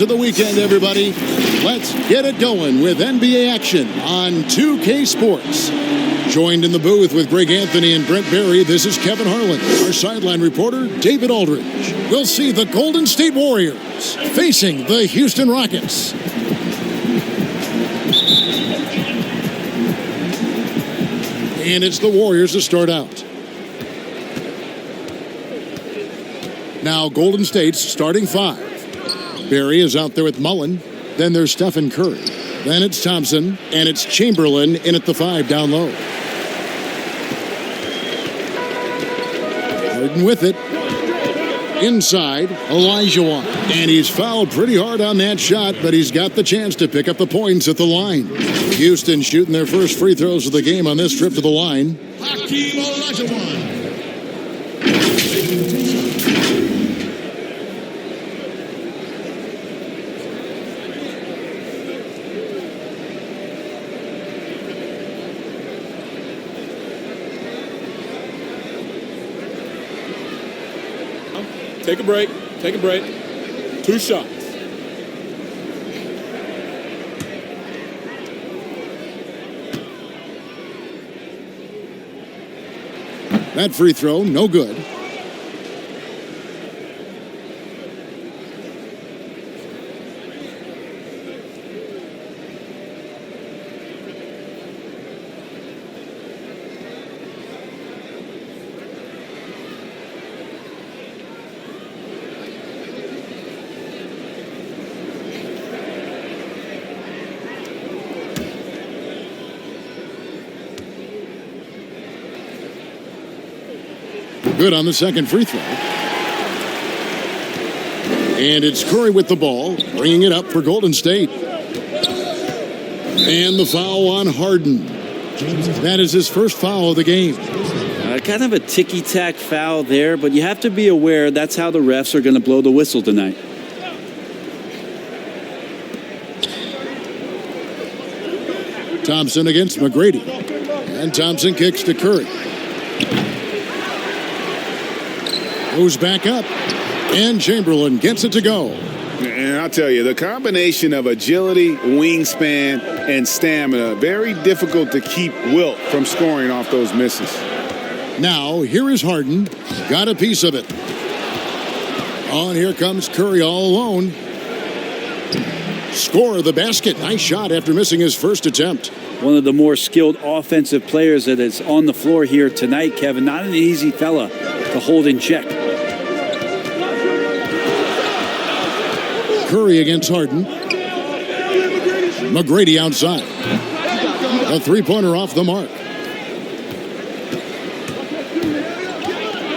To the weekend, everybody. Let's get it going with NBA action on 2K Sports. Joined in the booth with Greg Anthony and Brent Barry, this is Kevin Harlan. Our sideline reporter, David Aldridge. We'll see the Golden State Warriors facing the Houston Rockets. And it's the Warriors to start out. Now Golden State's starting five. Barry is out there with Mullen. Then there's Steph and Curry. Then it's Thompson. And it's Chamberlain in at the 5 down low. Harden with it. Inside, olajuwon. And he's fouled pretty hard on that shot, but he's got the chance to pick up the points at the line. Houston shooting their first free throws of the game on this trip to the line. Hakeem Olajuwon. Take a break. Take a break. 2 shots. That free throw, no good. Good on the second free throw. And it's Curry with the ball, bringing it up for Golden State. And the foul on Harden. That is his first foul of the game. Kind of a ticky-tack foul there, but you have to be aware that's how the refs are going to blow the whistle tonight. Thompson against McGrady. And Thompson kicks to Curry. Goes back up, and Chamberlain gets it to go. And I'll tell you, the combination of agility, wingspan, and stamina, very difficult to keep Wilt from scoring off those misses. Now, here is Harden. Got a piece of it. Oh, and here comes Curry all alone. Score the basket. Nice shot after missing his first attempt. One of the more skilled offensive players that is on the floor here tonight, Kevin. Not an easy fella to hold in check. Curry against Harden. McGrady outside. A three-pointer off the mark.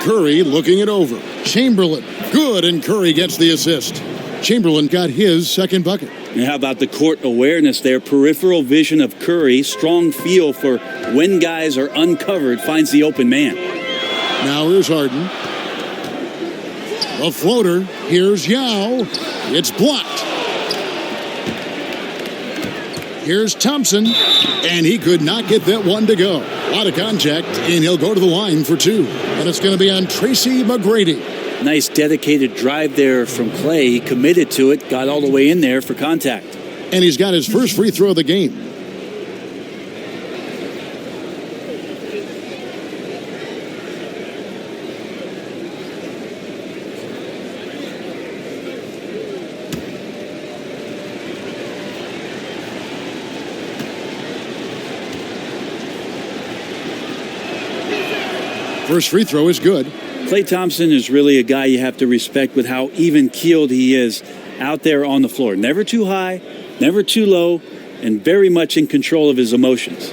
Curry looking it over. Chamberlain. Good, and Curry gets the assist. Chamberlain got his second bucket. And how about the court awareness there? Peripheral vision of Curry. Strong feel for when guys are uncovered. Finds the open man. Now here's Harden. A floater. Here's Yao. It's blocked. Here's Thompson. And he could not get that one to go. A lot of contact, and he'll go to the line for 2. And it's going to be on Tracy McGrady. Nice dedicated drive there from Klay. He committed to it. Got all the way in there for contact. And he's got his first free throw of the game. First free throw is good. Klay Thompson is really a guy you have to respect with how even-keeled he is out there on the floor. Never too high, never too low, and very much in control of his emotions.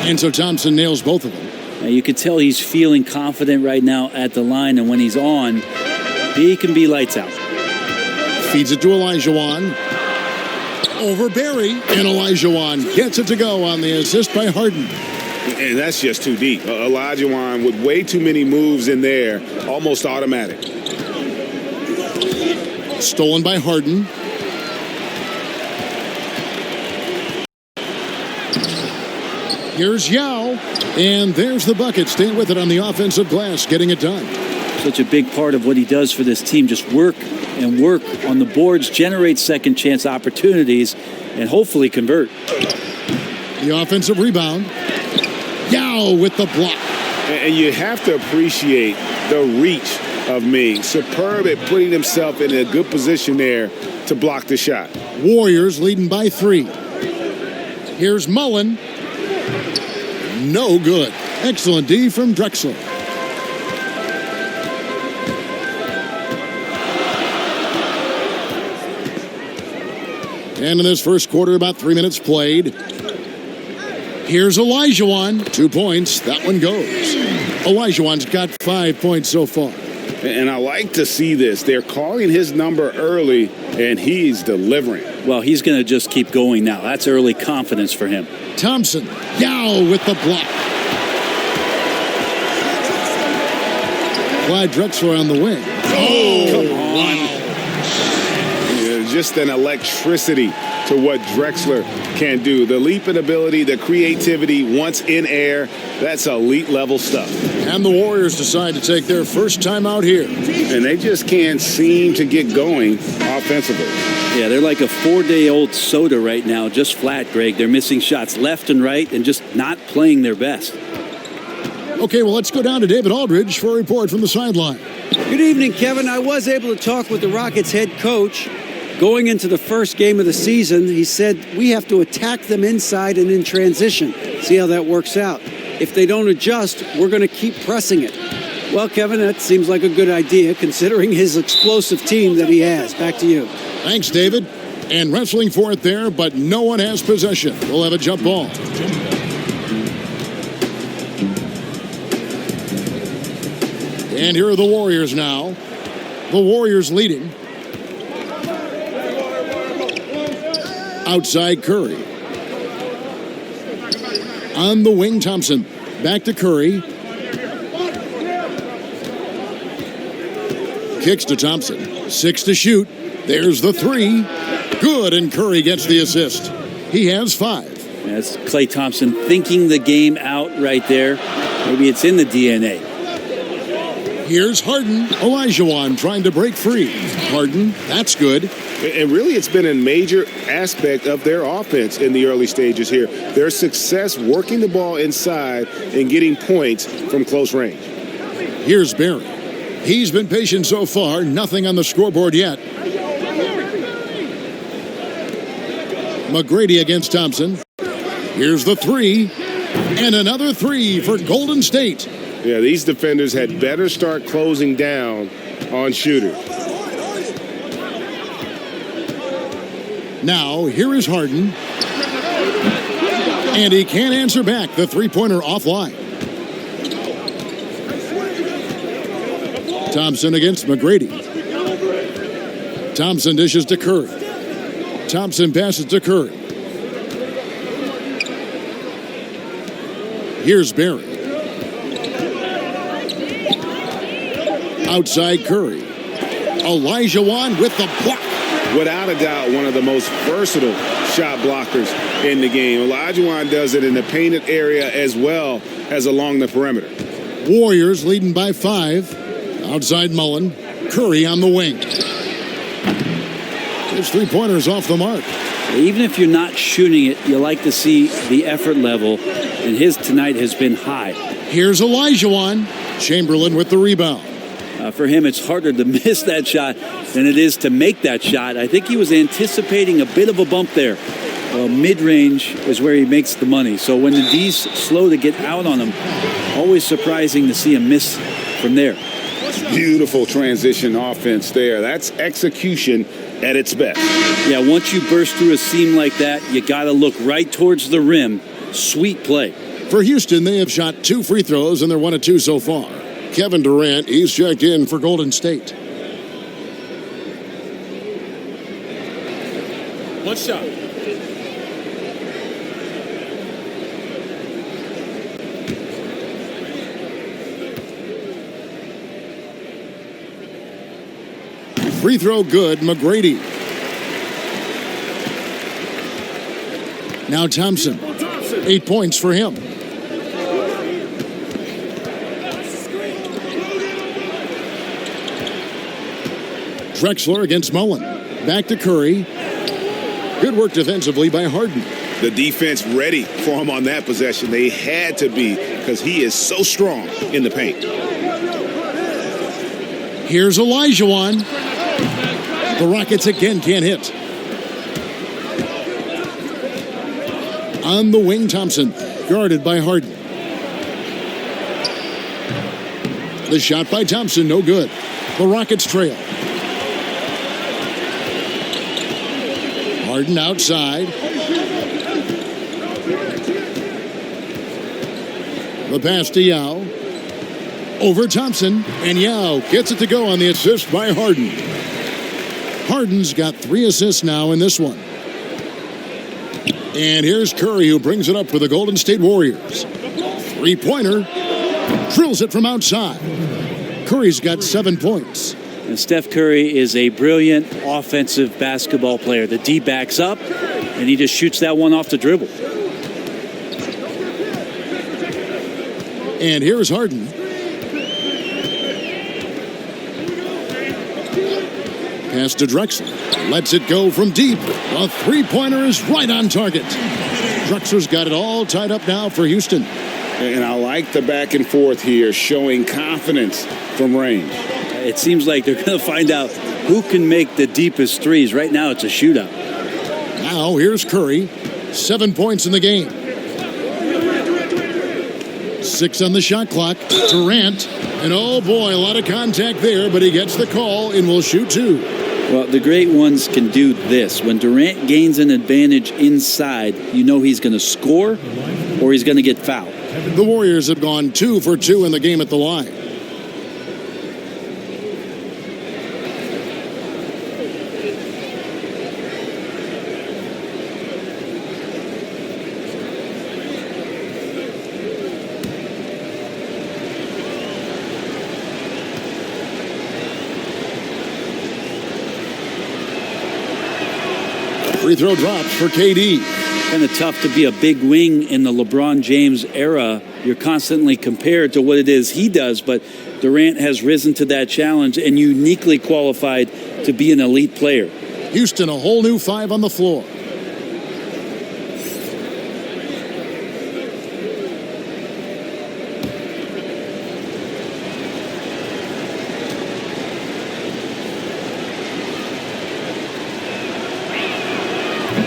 And so Thompson nails both of them. Now you could tell he's feeling confident right now at the line, and when he's on, he can be lights out. Feeds it to Olajuwon. Over Barry. And Olajuwon gets it to go on the assist by Harden. And that's just too deep. Olajuwon with way too many moves in there, almost automatic. Stolen by Harden. Here's Yao, and there's the bucket. Staying with it on the offensive glass, getting it done. Such a big part of what he does for this team, just work and work on the boards, generate second chance opportunities, and hopefully convert. The offensive rebound. Yao with the block. And you have to appreciate the reach of Ming. Superb at putting himself in a good position there to block the shot. Warriors leading by 3. Here's Mullen. No good. Excellent D from Drexler. And in this first quarter, about 3 minutes played. Here's Olajuwon. 2 points. That one goes. Olajuwon's got 5 points so far. And I like to see this. They're calling his number early, and he's delivering. Well, he's going to just keep going now. That's early confidence for him. Thompson. Yao with the block. Clyde Drexler on the wing. Oh, come on. Yeah, just an electricity to what Drexler can do. The leap in ability, the creativity once in air, that's elite level stuff. And the Warriors decide to take their first time out here. And they just can't seem to get going offensively. Yeah, they're like a 4-day-old soda right now, just flat, Greg. They're missing shots left and right and just not playing their best. Okay, well, let's go down to David Aldridge for a report from the sideline. Good evening, Kevin. I was able to talk with the Rockets head coach. Going into the first game of the season, he said, we have to attack them inside and in transition. See how that works out. If they don't adjust, we're going to keep pressing it. Well, Kevin, that seems like a good idea considering his explosive team that he has. Back to you. Thanks, David. And wrestling for it there, but no one has possession. We'll have a jump ball. And here are the Warriors now. The Warriors leading. Outside Curry. On the wing, Thompson. Back to Curry. Kicks to Thompson. 6 to shoot. There's the 3. Good, and Curry gets the assist. He has 5. That's Klay Thompson thinking the game out right there. Maybe it's in the DNA. Here's Harden. Olajuwon trying to break free. Harden, that's good. And really, it's been a major aspect of their offense in the early stages here. Their success working the ball inside and getting points from close range. Here's Barry. He's been patient so far. Nothing on the scoreboard yet. McGrady against Thompson. Here's the 3. And another 3 for Golden State. Yeah, these defenders had better start closing down on shooters. Now, here is Harden. And he can't answer back. The three-pointer offline. Thompson against McGrady. Thompson dishes to Curry. Thompson passes to Curry. Here's Barry. Outside Curry. Olajuwon with the block. Without a doubt, one of the most versatile shot blockers in the game. Olajuwon does it in the painted area as well as along the perimeter. Warriors leading by 5. Outside Mullen. Curry on the wing. His three-pointer's off the mark. Even if you're not shooting it, you like to see the effort level, and his tonight has been high. Here's Olajuwon. Chamberlain with the rebound. For him, it's harder to miss that shot than it is to make that shot. I think he was anticipating a bit of a bump there. Mid-range is where he makes the money. So when the D's slow to get out on him, always surprising to see him miss from there. Beautiful transition offense there. That's execution at its best. Yeah, once you burst through a seam like that, you got to look right towards the rim. Sweet play. For Houston, they have shot 2 free throws, and they're 1 of 2 so far. Kevin Durant, he's checked in for Golden State. One shot. Free throw good, McGrady. Now Thompson. 8 points for him. Drexler against Mullen. Back to Curry. Good work defensively by Harden. The defense ready for him on that possession. They had to be because he is so strong in the paint. Here's olajuwon. The Rockets again can't hit. On the wing, Thompson, guarded by Harden. The shot by Thompson, no good. The Rockets trail. Harden outside. The pass to Yao. Over Thompson, and Yao gets it to go on the assist by Harden. Harden's got 3 assists now in this one. And here's Curry, who brings it up for the Golden State Warriors. 3-pointer. Drills it from outside. Curry's got 7 points. And Steph Curry is a brilliant offensive basketball player. The D backs up, and he just shoots that one off the dribble. And here's Harden. Pass to Drexler. Lets it go from deep. A 3-pointer is right on target. Drexler's got it all tied up now for Houston. And I like the back and forth here, showing confidence from range. It seems like they're going to find out who can make the deepest threes. Right now, it's a shootout. Now, here's Curry. 7 points in the game. 6 on the shot clock. Durant. And oh boy, a lot of contact there, but he gets the call and will shoot 2. Well, the great ones can do this. When Durant gains an advantage inside, you know he's going to score or he's going to get fouled. The Warriors have gone 2 for 2 in the game at the line. Free throw drops for KD. Kind of tough to be a big wing in the LeBron James era. You're constantly compared to what it is he does, but Durant has risen to that challenge and uniquely qualified to be an elite player. Houston, a whole new 5 on the floor.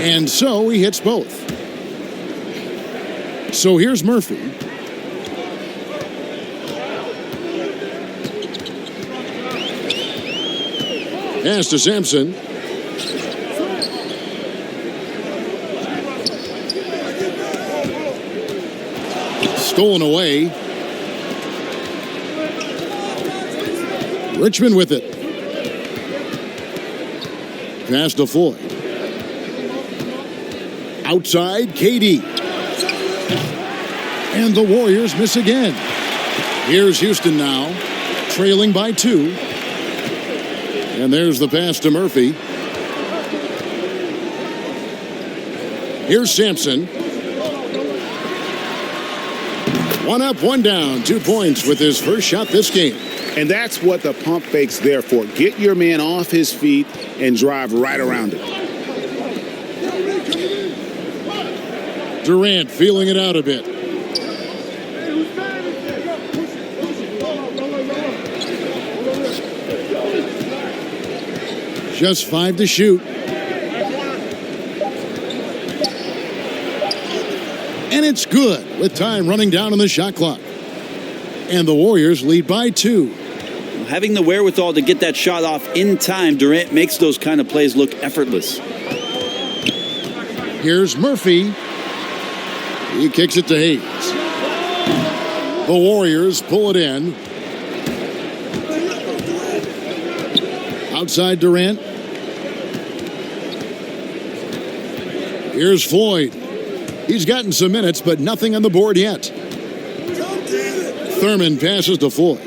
And so he hits both. So here's Murphy. Pass to Sampson. Stolen away. Richmond with it. Pass to Floyd. Outside, KD. And the Warriors miss again. Here's Houston now, trailing by 2. And there's the pass to Murphy. Here's Sampson. 1 up, 1 down, 2 points with his first shot this game. And that's what the pump fake's there for. Get your man off his feet and drive right around it. Durant feeling it out a bit. Just 5 to shoot. And it's good with time running down on the shot clock. And the Warriors lead by 2. Having the wherewithal to get that shot off in time, Durant makes those kind of plays look effortless. Here's Murphy. He kicks it to Hayes. The Warriors pull it in. Outside Durant. Here's Floyd. He's gotten some minutes, but nothing on the board yet. Thurman passes to Floyd.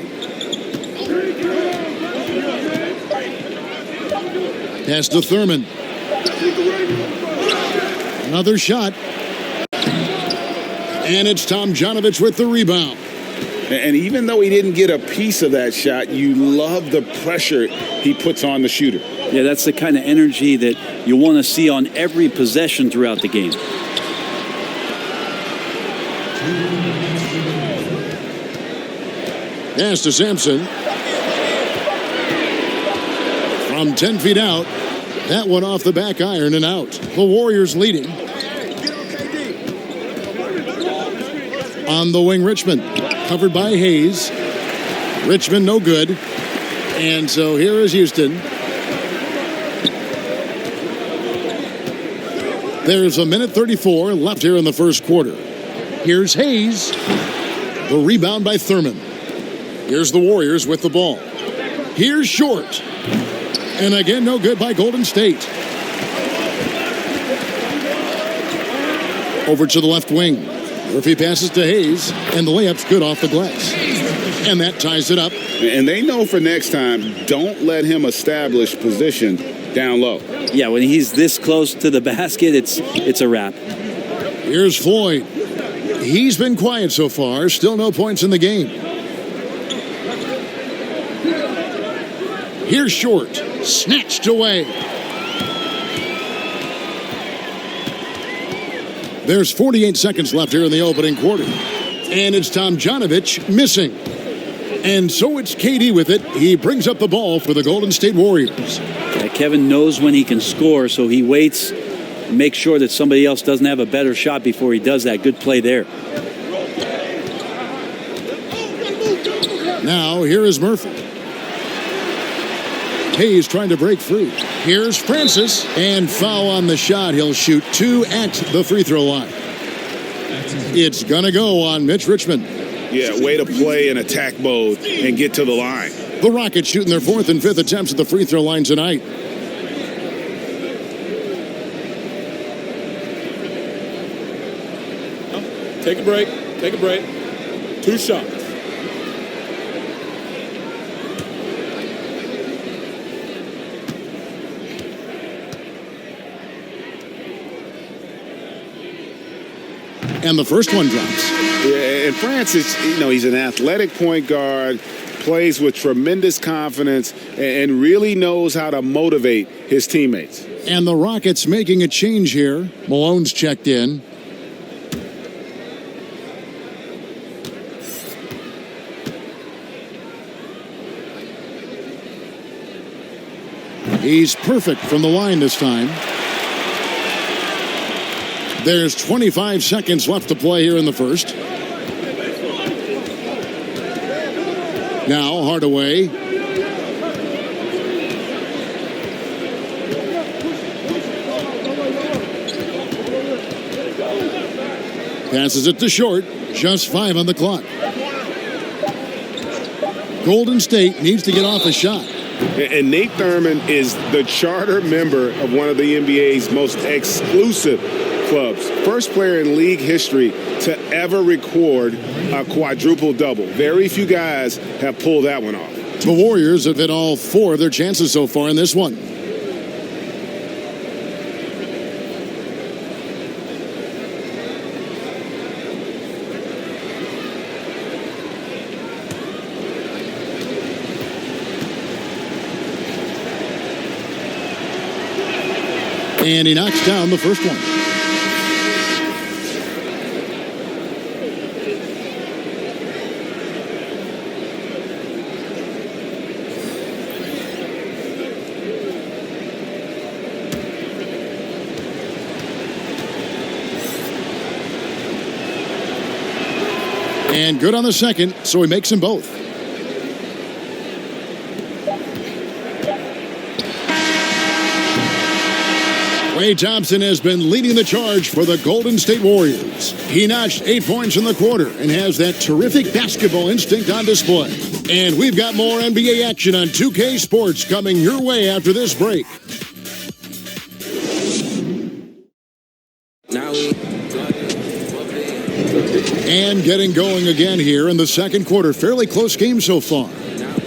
Pass to Thurman. Another shot. And it's Tomjanovich with the rebound. And even though he didn't get a piece of that shot, you love the pressure he puts on the shooter. Yeah, that's the kind of energy that you want to see on every possession throughout the game. Pass to Sampson. From 10 feet out. That one off the back iron and out. The Warriors leading. On the wing, Richmond. Covered by Hayes. Richmond no good. And so here is Houston. There's a minute 34 left here in the first quarter. Here's Hayes. The rebound by Thurman. Here's the Warriors with the ball. Here's Short. And again, no good by Golden State. Over to the left wing. Murphy passes to Hayes, and the layup's good off the glass. And that ties it up. And they know for next time, don't let him establish position down low. Yeah, when he's this close to the basket, it's a wrap. Here's Floyd. He's been quiet so far. Still no points in the game. Here's Short. Snatched away. There's 48 seconds left here in the opening quarter. And it's Tomjanovich missing. And so it's KD with it. He brings up the ball for the Golden State Warriors. Yeah, Kevin knows when he can score, so he waits, makes sure that somebody else doesn't have a better shot before he does that. Good play there. Now, here is Murphy. Hayes trying to break free. Here's Francis, and foul on the shot. He'll shoot 2 at the free throw line. It's going to go on Mitch Richmond. Yeah, way to play in attack mode and get to the line. The Rockets shooting their 4th and 5th attempts at the free throw line tonight. Take a break. Take a break. 2 shots. And the first one drops. Yeah, and Francis, he's an athletic point guard, plays with tremendous confidence, and really knows how to motivate his teammates. And the Rockets making a change here. Malone's checked in. He's perfect from the line this time. There's 25 seconds left to play here in the first. Now Hardaway. Passes it to Short. Just 5 on the clock. Golden State needs to get off a shot. And Nate Thurman is the charter member of one of the NBA's most exclusive clubs. First player in league history to ever record a quadruple-double. Very few guys have pulled that one off. The Warriors have hit all 4 of their chances so far in this one. And he knocks down the first one. And good on the second, so he makes them both. Klay Thompson has been leading the charge for the Golden State Warriors. He notched 8 points in the quarter and has that terrific basketball instinct on display. And we've got more NBA action on 2K Sports coming your way after this break. And getting going again here in the second quarter. Fairly close game so far.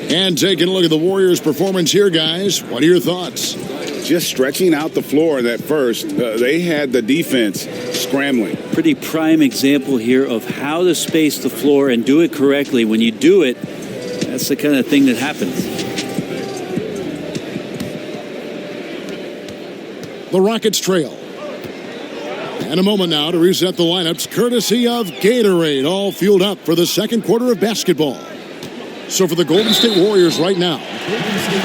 And taking a look at the Warriors' performance here, guys. What are your thoughts? Just stretching out the floor in that first. They had the defense scrambling. Pretty prime example here of how to space the floor and do it correctly. When you do it, that's the kind of thing that happens. The Rockets trail. And a moment now to reset the lineups, courtesy of Gatorade, all fueled up for the second quarter of basketball. So for the Golden State Warriors right now,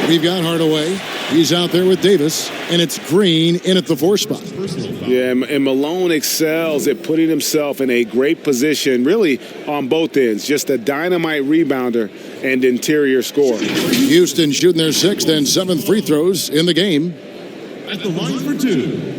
we've got Hardaway. He's out there with Davis, and it's Green in at the 4 spot. Yeah, and Malone excels at putting himself in a great position, really on both ends. Just a dynamite rebounder and interior scorer. Houston shooting their 6th and 7th free throws in the game. At the line for 2.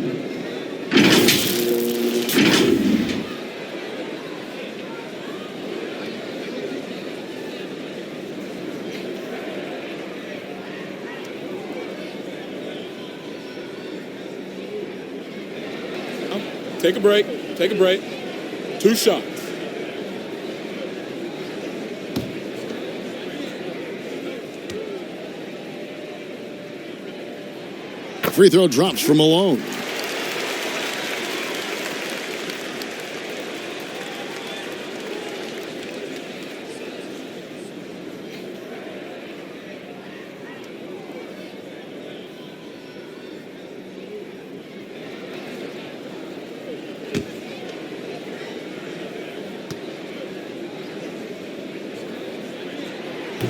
Take a break. Take a break. 2 shots. Free throw drops from Malone.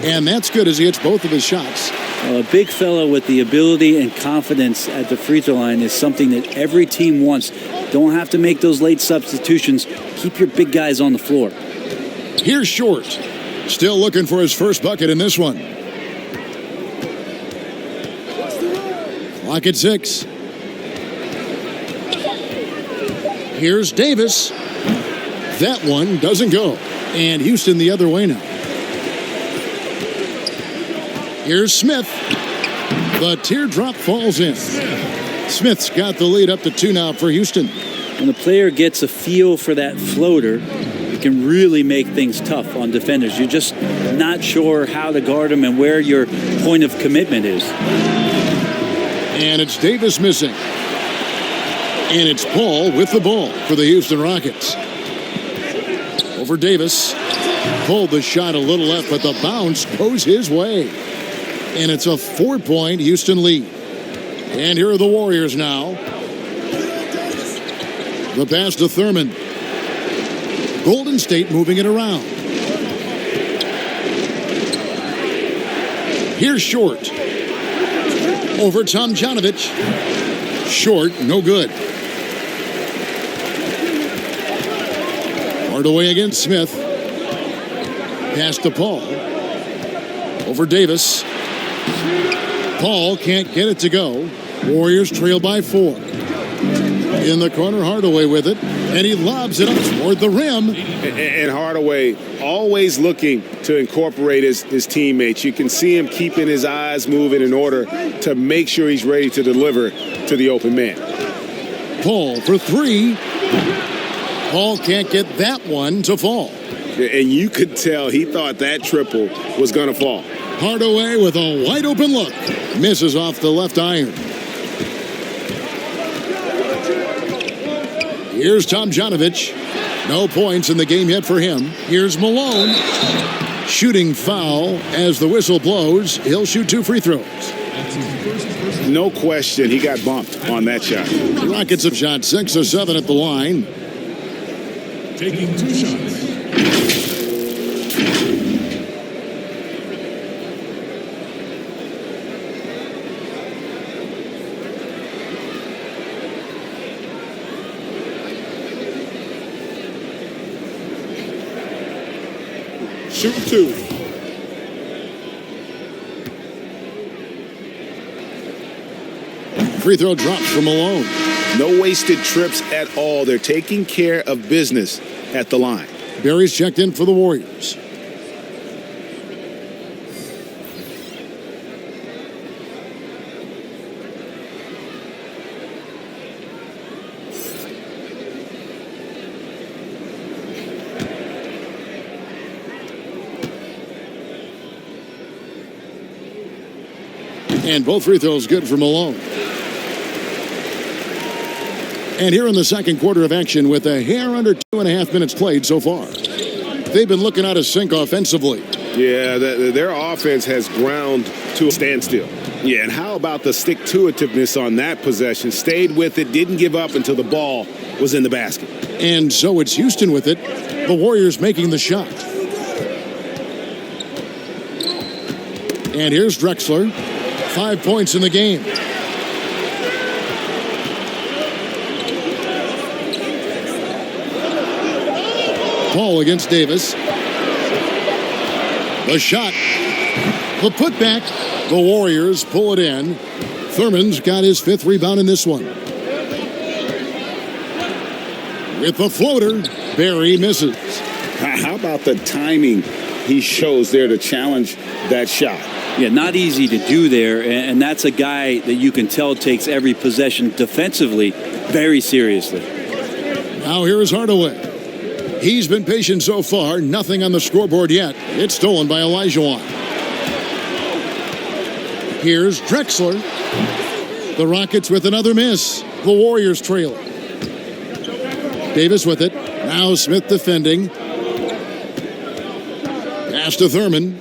And that's good as he hits both of his shots. A big fella with the ability and confidence at the free throw line is something that every team wants. Don't have to make those late substitutions. Keep your big guys on the floor. Here's Short. Still looking for his first bucket in this one. Clock at 6. Here's Davis. That one doesn't go. And Houston the other way now. Here's Smith. The teardrop falls in. Smith's got the lead up to 2 now for Houston. When a player gets a feel for that floater, it can really make things tough on defenders. You're just not sure how to guard them and where your point of commitment is. And it's Davis missing. And it's Paul with the ball for the Houston Rockets. Over Davis. Pulled the shot a little left, but the bounce goes his way. And it's a 4-point Houston lead. And here are the Warriors now. The pass to Thurman. Golden State moving it around. Here's Short. Over Tomjanovich. Short, no good. Hardaway against Smith. Pass to Paul. Over Davis. Paul can't get it to go. Warriors trail by 4. In the corner, Hardaway with it. And he lobs it up toward the rim. And Hardaway always looking to incorporate his teammates. You can see him keeping his eyes moving in order to make sure he's ready to deliver to the open man. Paul for 3. Paul can't get that one to fall. And you could tell he thought that triple was going to fall. Hardaway with a wide open look. Misses off the left iron. Here's Tomjanovich. No points in the game yet for him. Here's Malone. Shooting foul as the whistle blows. He'll shoot 2 free throws. No question he got bumped on that shot. The Rockets have shot 6 or 7 at the line. Taking 2 shots. Shoot 2. Free throw drops from Malone. No wasted trips at all. They're taking care of business at the line. Barry's checked in for the Warriors. And both free throws good for Malone. And here in the second quarter of action with a hair under 2.5 minutes played so far. They've been looking out of sync offensively. Yeah, their offense has ground to a standstill. Yeah, and how about the stick-to-itiveness on that possession? Stayed with it, didn't give up until the ball was in the basket. And so it's Houston with it. The Warriors making the shot. And here's Drexler. 5 points in the game. Paul against Davis. The shot. The putback. The Warriors pull it in. Thurman's got his 5th rebound in this one. With the floater, Barry misses. How about the timing he shows there to challenge that shot? Yeah, not easy to do there, and that's a guy that you can tell takes every possession defensively very seriously. Now here is Hardaway. He's been patient so far. Nothing on the scoreboard yet. It's stolen by olajuwon. Here's Drexler. The Rockets with another miss. The Warriors trail. Davis with it. Now Smith defending. Pass to Thurman.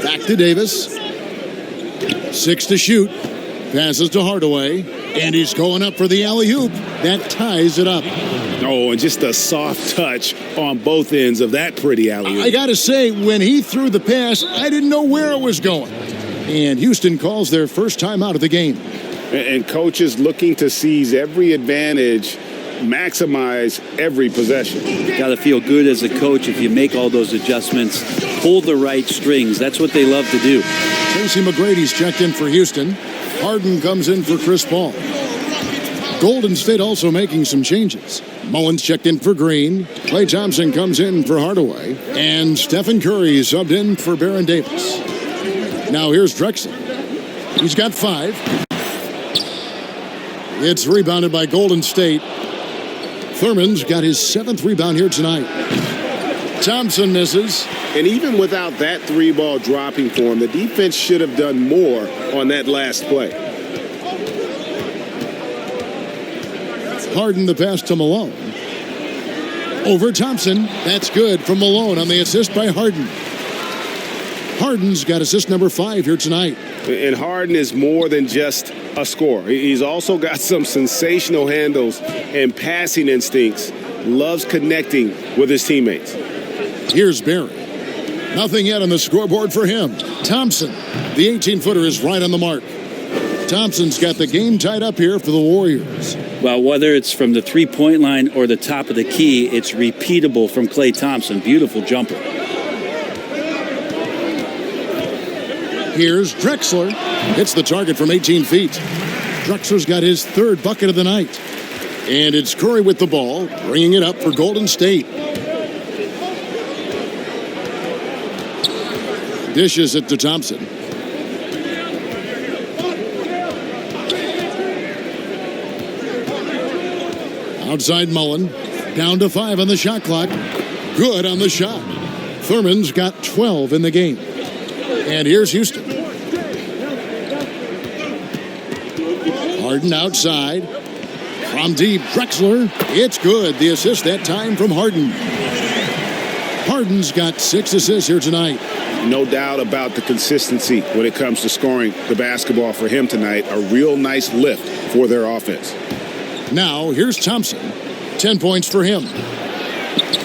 Back to Davis. 6 to shoot. Passes to Hardaway. And he's going up for the alley-oop. That ties it up. Oh, and just a soft touch on both ends of that pretty alley-oop. I got to say, when he threw the pass, I didn't know where it was going. And Houston calls their first time out of the game. And coaches looking to seize every advantage, maximize every possession. Got to feel good as a coach if you make all those adjustments, pull the right strings. That's what they love to do. Tracy McGrady's checked in for Houston. Harden comes in for Chris Paul. Golden State also making some changes. Mullins checked in for Green. Klay Thompson comes in for Hardaway. And Stephen Curry subbed in for Baron Davis. Now here's Drexler. He's got 5. It's rebounded by Golden State. Thurman's got his 7th rebound here tonight. Thompson misses. And even without that 3-ball dropping for him, the defense should have done more on that last play. Harden the pass to Malone. Over Thompson. That's good from Malone on the assist by Harden. Harden's got assist number 5 here tonight. And Harden is more than just a scorer. He's also got some sensational handles and passing instincts. Loves connecting with his teammates. Here's Barry. Nothing yet on the scoreboard for him. Thompson, the 18-footer, is right on the mark. Thompson's got the game tied up here for the Warriors. Well, whether it's from the three-point line or the top of the key, it's repeatable from Klay Thompson. Beautiful jumper. Here's Drexler. Hits the target from 18 feet. Drexler's got his 3rd bucket of the night. And it's Curry with the ball, bringing it up for Golden State. Dishes it to Thompson. Outside Mullen. Down to 5 on the shot clock. Good on the shot. Thurman's got 12 in the game. And here's Houston. Harden outside. From deep, Drexler. It's good. The assist that time from Harden. Harden's got 6 assists here tonight. No doubt about the consistency when it comes to scoring the basketball for him tonight. A real nice lift for their offense. Now, here's Thompson. 10 points for him.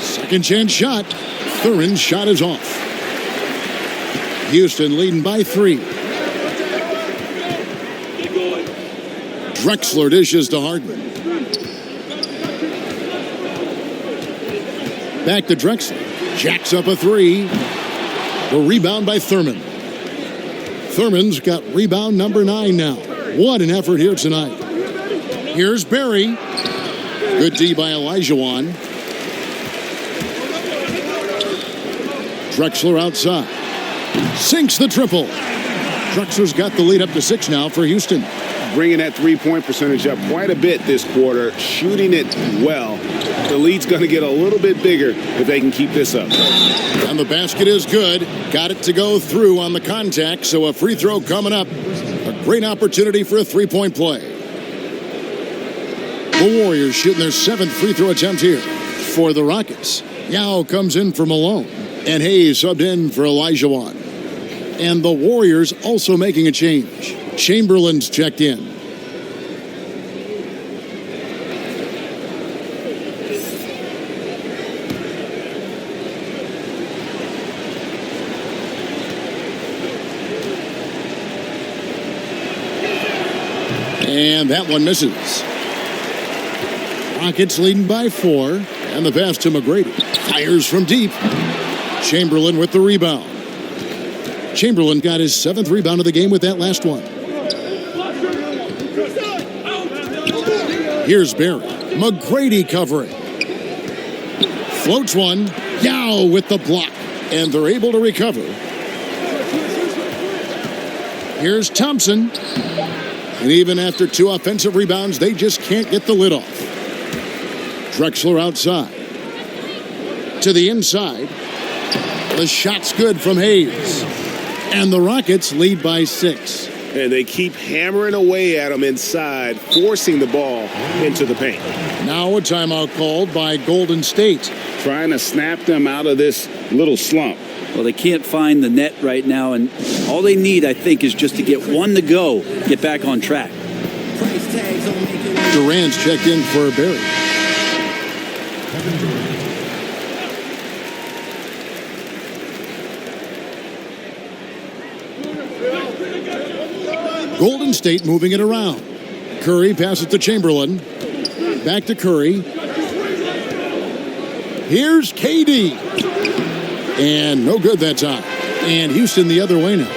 Second chance shot. Thurman's shot is off. Houston leading by 3. Drexler dishes to Harden. Back to Drexler. Jacks up a 3. The rebound by Thurman. Thurman's got rebound number 9 now. What an effort here tonight. Here's Barry. Good D by olajuwon. Drexler outside. Sinks the triple. Drexler's got the lead up to 6 now for Houston. Bringing that 3-point percentage up quite a bit this quarter. Shooting it well. The lead's going to get a little bit bigger if they can keep this up. And the basket is good. Got it to go through on the contact, so a free throw coming up. A great great opportunity for a three-point play. The Warriors shooting their 7th free throw attempt here. For the Rockets, Yao comes in for Malone, and Hayes subbed in for olajuwon. And the Warriors also making a change. Chamberlain's checked in. And that one misses. Rockets leading by 4. And the pass to McGrady. Fires from deep. Chamberlain with the rebound. Chamberlain got his 7th rebound of the game with that last one. Here's Barry. McGrady covering. Floats one. Yao with the block. And they're able to recover. Here's Thompson. And even after 2 offensive rebounds, they just can't get the lid off. Drexler outside. To the inside. The shot's good from Hayes. And the Rockets lead by 6. And they keep hammering away at them inside, forcing the ball into the paint. Now a timeout called by Golden State. Trying to snap them out of this little slump. Well, they can't find the net right now, and all they need, I think, is just to get one to go, get back on track. Durant's checked in for Barry. Golden State moving it around. Curry passes to Chamberlain. Back to Curry. Here's KD. And no good that time. And Houston the other way now.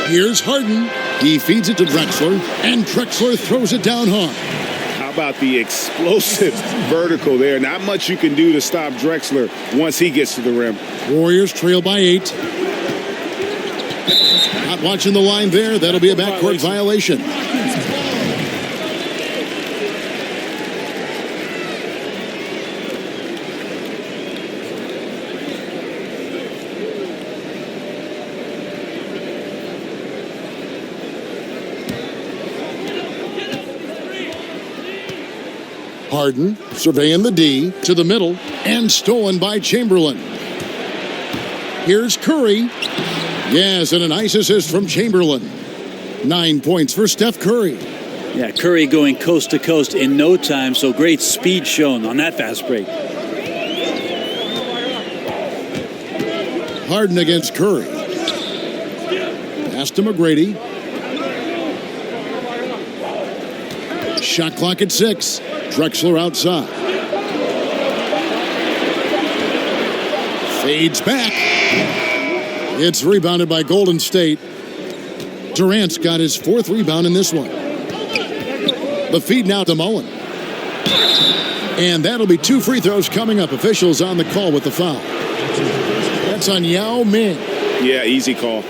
Here's Harden. He feeds it to Drexler. And Drexler throws it down hard. How about the explosive vertical there? Not much you can do to stop Drexler once he gets to the rim. Warriors trail by 8. Not watching the line there. That'll be a backcourt violation. Harden surveying the D to the middle and stolen by Chamberlain. Here's Curry. Yes, and a nice assist from Chamberlain. 9 points for Steph Curry. Yeah, Curry going coast to coast in no time, so great speed shown on that fast break. Harden against Curry. Pass to McGrady. Shot clock at 6. Drexler outside. Fades back. It's rebounded by Golden State. Durant's got his 4th rebound in this one. The feed now to Mullen. And that'll be 2 free throws coming up. Officials on the call with the foul. That's on Yao Ming. Yeah, easy call.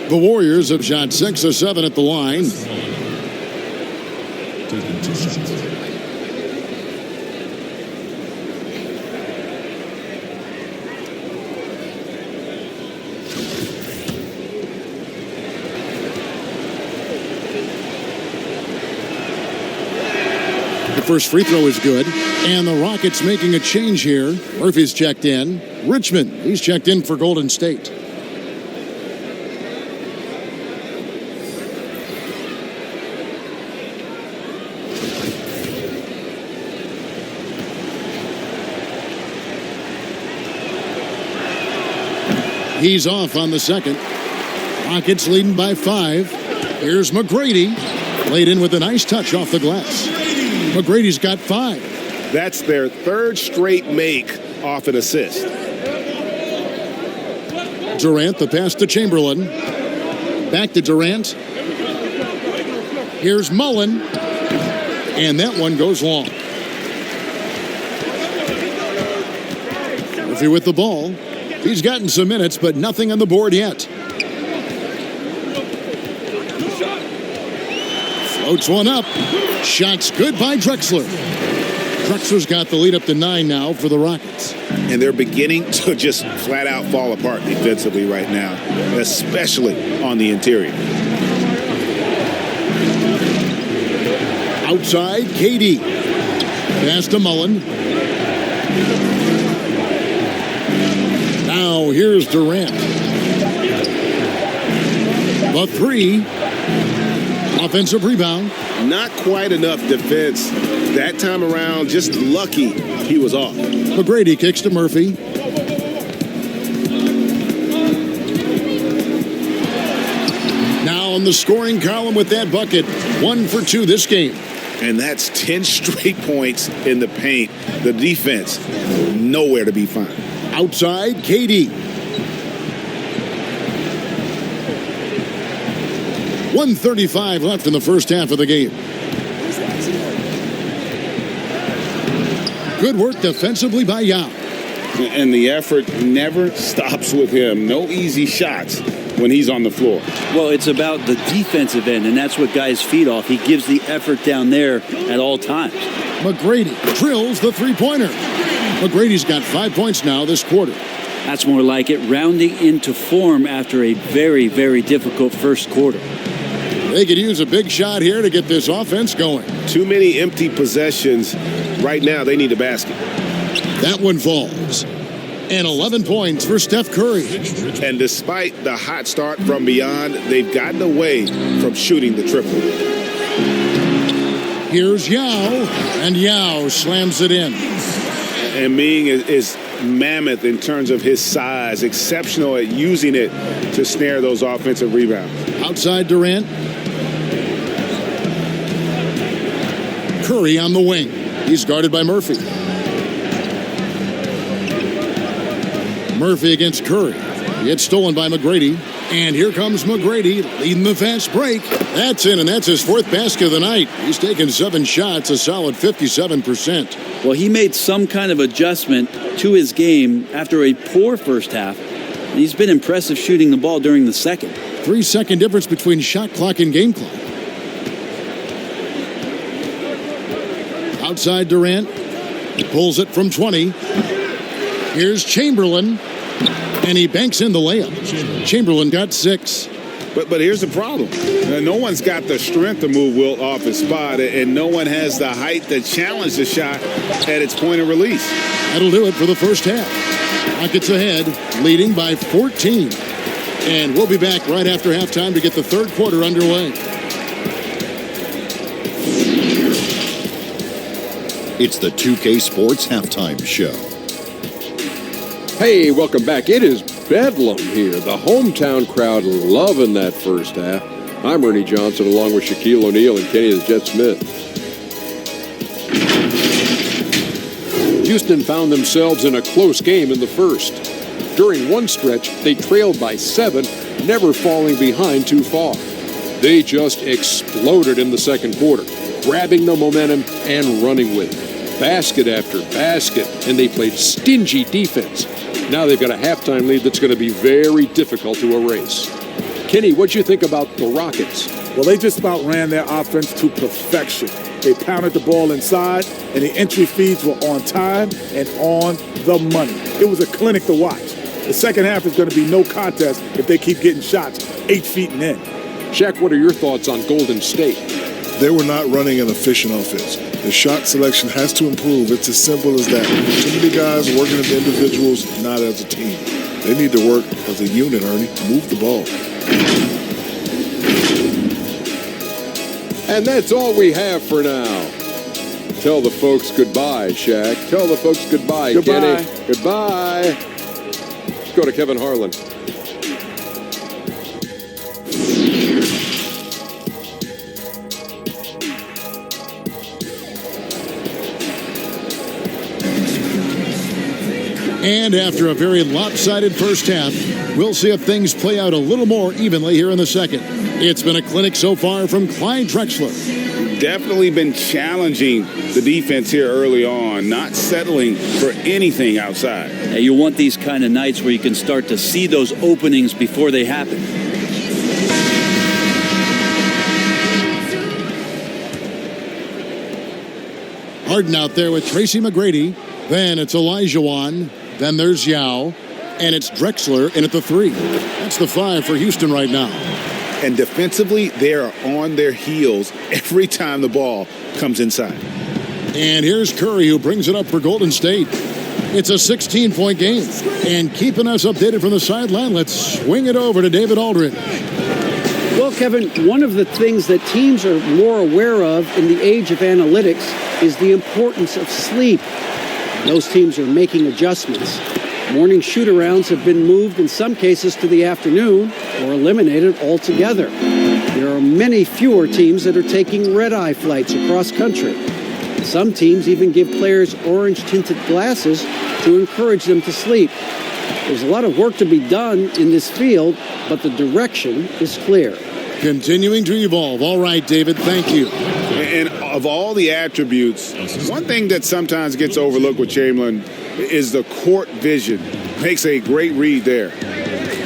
The Warriors have shot 6 of 7 at the line. Taking 2 shots. The first free throw is good. And the Rockets making a change here. Murphy's checked in. Richmond, he's checked in for Golden State. He's off on the second. Rockets leading by 5. Here's McGrady. Laid in with a nice touch off the glass. McGrady's got 5. That's their 3rd straight make off an assist. Durant, the pass to Chamberlain. Back to Durant. Here's Mullen. And that one goes long. Murphy with the ball. He's gotten some minutes, but nothing on the board yet. Floats one up. Shot's good by Drexler. Drexler's got the lead up to 9 now for the Rockets. and they're beginning to just flat out fall apart defensively right now, especially on the interior. Outside, KD. Pass to Mullen. Now here's Durant. The three. Offensive rebound. Not quite enough defense that time around. Just lucky he was off. McGrady kicks to Murphy. Now on the scoring column with that bucket. 1 for 2 this game. And that's 10 straight points in the paint. The defense, nowhere to be found. Outside, KD. 1:35 left in the first half of the game. Good work defensively by Yao. And the effort never stops with him. No easy shots when he's on the floor. Well, it's about the defensive end, and that's what guys feed off. He gives the effort down there at all times. McGrady drills the three-pointer. McGrady's got 5 points now this quarter. That's more like it, rounding into form after a very, very difficult first quarter. They could use a big shot here to get this offense going. Too many empty possessions. Right now, they need a basket. That one falls. And 11 points for Steph Curry. And despite the hot start from beyond, they've gotten away from shooting the triple. Here's Yao, and Yao slams it in. And Ming is mammoth in terms of his size, exceptional at using it to snare those offensive rebounds. Outside Durant. Curry on the wing. He's guarded by Murphy. Murphy against Curry. Gets stolen by McGrady. And here comes McGrady leading the fast break. That's in, and that's his 4th basket of the night. He's taken 7 shots, a solid 57%. Well, he made some kind of adjustment to his game after a poor first half. He's been impressive shooting the ball during the second. 3-second difference between shot clock and game clock. Outside Durant. Pulls it from 20. Here's Chamberlain. And he banks in the layup. Chamberlain got 6. But here's the problem. No one's got the strength to move Wilt off his spot, and no one has the height to challenge the shot at its point of release. That'll do it for the first half. Rockets ahead, leading by 14. And we'll be back right after halftime to get the third quarter underway. It's the 2K Sports Halftime Show. Hey, welcome back. It is bedlam here. The hometown crowd loving that first half. I'm Ernie Johnson along with Shaquille O'Neal and Kenny the Jet Smith. Houston found themselves in a close game in the first. During one stretch, they trailed by 7, never falling behind too far. They just exploded in the second quarter, grabbing the momentum and running with it. Basket after basket, and they played stingy defense. Now they've got a halftime lead that's going to be very difficult to erase. Kenny, what'd you think about the Rockets? Well, they just about ran their offense to perfection. They pounded the ball inside, and the entry feeds were on time and on the money. It was a clinic to watch. The second half is going to be no contest if they keep getting shots 8 feet and in. Shaq, what are your thoughts on Golden State? They were not running an efficient offense. The shot selection has to improve. It's as simple as that. Too many guys are working as individuals, not as a team. They need to work as a unit, Ernie. Move the ball. And that's all we have for now. Tell the folks goodbye, Shaq. Tell the folks goodbye, Goodbye. Kenny. Goodbye. Let's go to Kevin Harlan. And after a very lopsided first half, we'll see if things play out a little more evenly here in the second. It's been a clinic so far from Clyde Drexler. Definitely been challenging the defense here early on, not settling for anything outside. And you want these kind of nights where you can start to see those openings before they happen. Harden out there with Tracy McGrady. Then it's olajuwon. Then there's Yao, and it's Drexler in at the 3. That's the 5 for Houston right now. And defensively, they are on their heels every time the ball comes inside. And here's Curry, who brings it up for Golden State. It's a 16-point game. And keeping us updated from the sideline, let's swing it over to David Aldridge. Well, Kevin, one of the things that teams are more aware of in the age of analytics is the importance of sleep. Those teams are making adjustments. Morning shoot-arounds have been moved in some cases to the afternoon or eliminated altogether. There are many fewer teams that are taking red-eye flights across country. Some teams even give players orange-tinted glasses to encourage them to sleep. There's a lot of work to be done in this field, but the direction is clear. Continuing to evolve. All right, David, thank you. And of all the attributes, one thing that sometimes gets overlooked with Chamberlain is the court vision. Makes a great read there.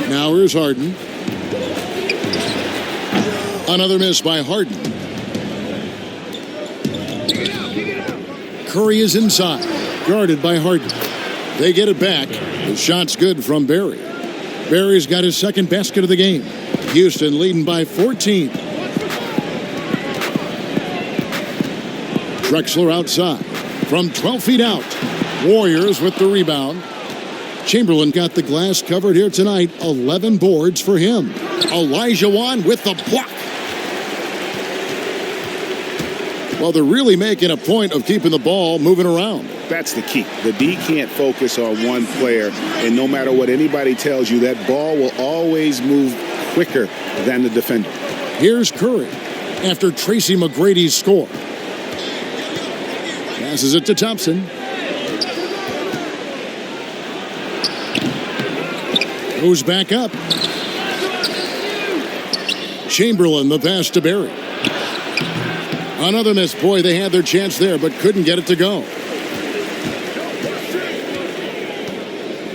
Now here's Harden. Another miss by Harden. Curry is inside, guarded by Harden. They get it back. The shot's good from Barry. Barry's got his second basket of the game. Houston leading by 14. Drexler outside from 12 feet out. Warriors with the rebound. Chamberlain got the glass covered here tonight. 11 boards for him. Olajuwon with the block. Well, they're really making a point of keeping the ball moving around. That's the key. The D can't focus on one player, and no matter what anybody tells you, that ball will always move quicker than the defender. Here's Curry after Tracy McGrady's score. Passes it to Thompson. Goes back up. Chamberlain, the pass to Barry. Another miss. Boy, they had their chance there, but couldn't get it to go.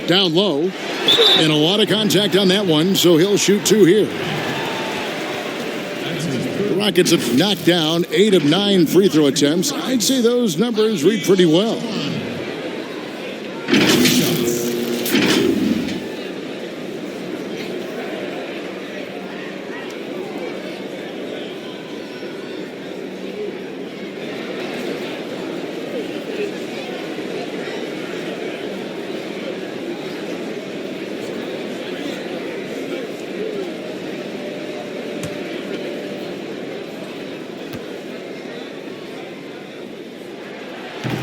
Down low. And a lot of contact on that one, so he'll shoot 2 here. The Rockets have knocked down 8 of 9 free throw attempts. I'd say those numbers read pretty well.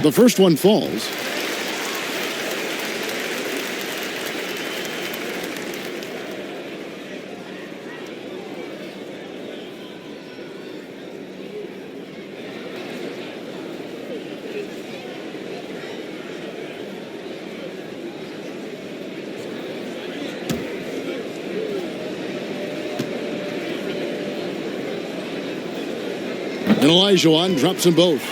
The first one falls. And Olajuwon drops them both.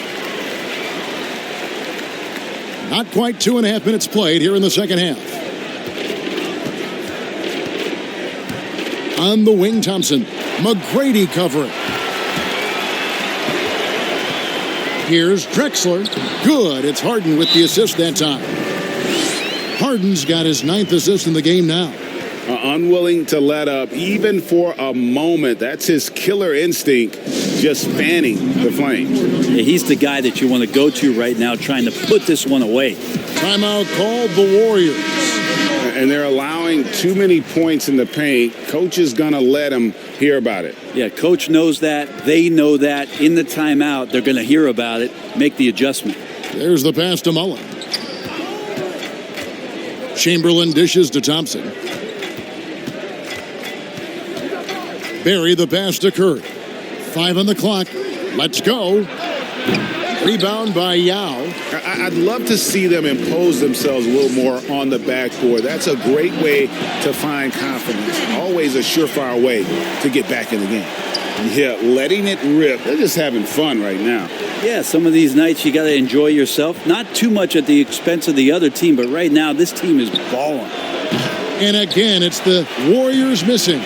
Not quite 2.5 minutes played here in the second half. On the wing, Thompson. McGrady covering. Here's Drexler. Good. It's Harden with the assist that time. Harden's got his 9th assist in the game now. Unwilling to let up even for a moment. That's his killer instinct, just fanning the flames. Yeah, he's the guy that you want to go to right now, trying to put this one away. Timeout called the Warriors. And they're allowing too many points in the paint. Coach is going to let them hear about it. Yeah, coach knows that. They know that. In the timeout, they're going to hear about it, make the adjustment. There's the pass to Mullen. Chamberlain dishes to Thompson. Barry, the pass to Curry. 5 on the clock. Let's go. Rebound by Yao. I'd love to see them impose themselves a little more on the backboard. That's a great way to find confidence. Always a surefire way to get back in the game. Yeah, letting it rip. They're just having fun right now. Yeah, some of these nights you got to enjoy yourself. Not too much at the expense of the other team, but right now this team is balling. And again, it's the Warriors missing.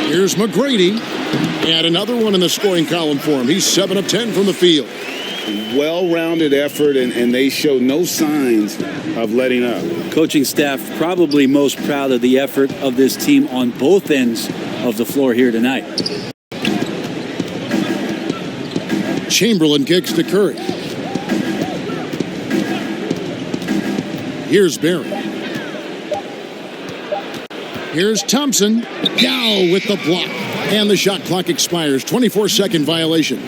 Here's McGrady. And another one in the scoring column for him. He's 7 of 10 from the field. well-rounded effort, and they show no signs of letting up. Coaching staff probably most proud of the effort of this team on both ends of the floor here tonight. Chamberlain kicks to Curry. Here's Barry. Here's Thompson. Dow with the block. And the shot clock expires. 24-second violation.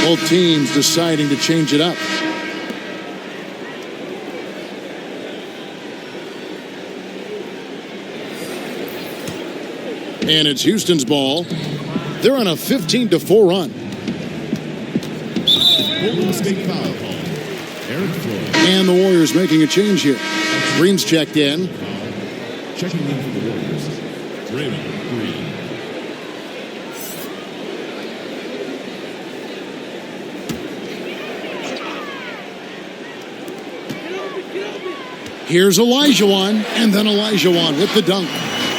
Both teams deciding to change it up. And it's Houston's ball. They're on a 15-4 run. Golden State foul call. Eric Floyd. And the Warriors making a change here. Green's checked in. Checking in for the Warriors. Draymond Green. Here's olajuwon, and then olajuwon with the dunk.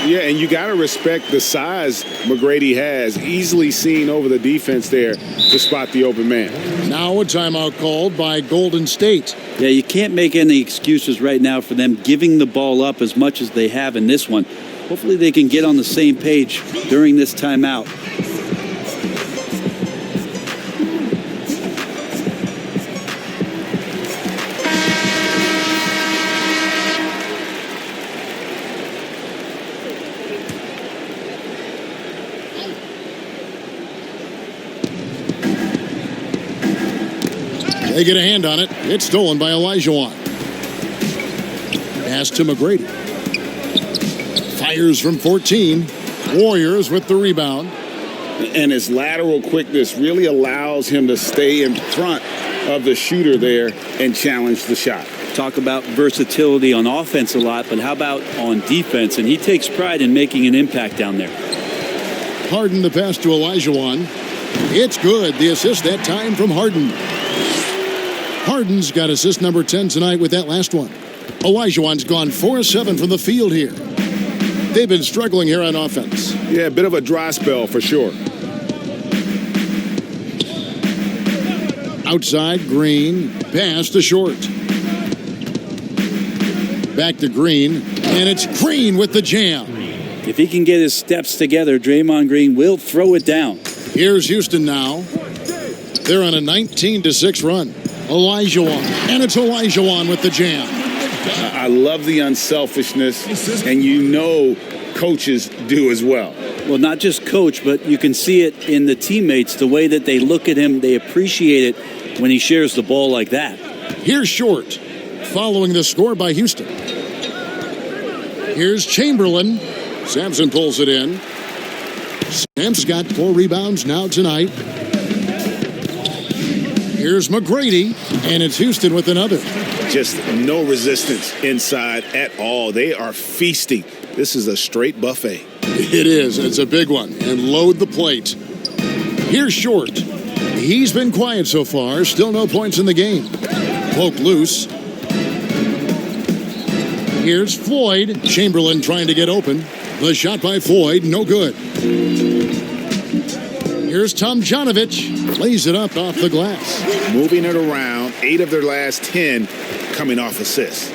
Yeah, and you got to respect the size McGrady has. Easily seen over the defense there to spot the open man. Now a timeout called by Golden State. Yeah, you can't make any excuses right now for them giving the ball up as much as they have in this one. Hopefully they can get on the same page during this timeout. They get a hand on it. It's stolen by olajuwon. Pass to McGrady. Fires from 14. Warriors with the rebound. And his lateral quickness really allows him to stay in front of the shooter there and challenge the shot. Talk about versatility on offense a lot, but how about on defense? And he takes pride in making an impact down there. Harden the pass to olajuwon. It's good. The assist that time from Harden. Harden's got assist number 10 tonight with that last one. Olajuwon's gone 4-7 from the field here. They've been struggling here on offense. Yeah, a bit of a dry spell for sure. Outside, Green. Pass to Short. Back to Green. And it's Green with the jam. If he can get his steps together, Draymond Green will throw it down. Here's Houston now. They're on a 19-6 run. Olajuwon. And it's Olajuwon with the jam. I love the unselfishness, and you know coaches do as well. Well, not just coach, but you can see it in the teammates, the way that they look at him. They appreciate it when he shares the ball like that. Here's Short, following the score by Houston. Here's Chamberlain. Sampson pulls it in. Sampson's got 4 rebounds now tonight. Here's McGrady, and it's Houston with another. Just no resistance inside at all. They are feasting. This is a straight buffet. It is. It's a big one. And load the plate. Here's Short. He's been quiet so far. Still no points in the game. Poke loose. Here's Floyd. Chamberlain trying to get open. The shot by Floyd, no good. Here's Tomjanovich. Lays it up off the glass. Moving it around. 8 of their last 10 coming off assists.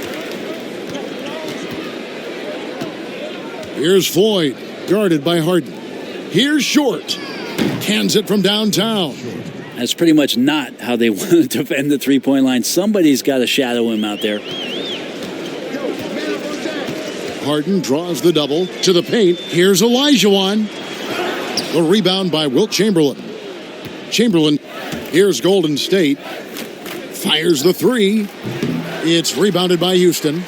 Here's Floyd, guarded by Harden. Here's Short. Cans it from downtown. That's pretty much not how they want to defend the three-point line. Somebody's got to shadow him out there. Harden draws the double to the paint. Here's Olajuwon. The rebound by Wilt Chamberlain. Chamberlain, here's Golden State. Fires the 3. It's rebounded by Houston.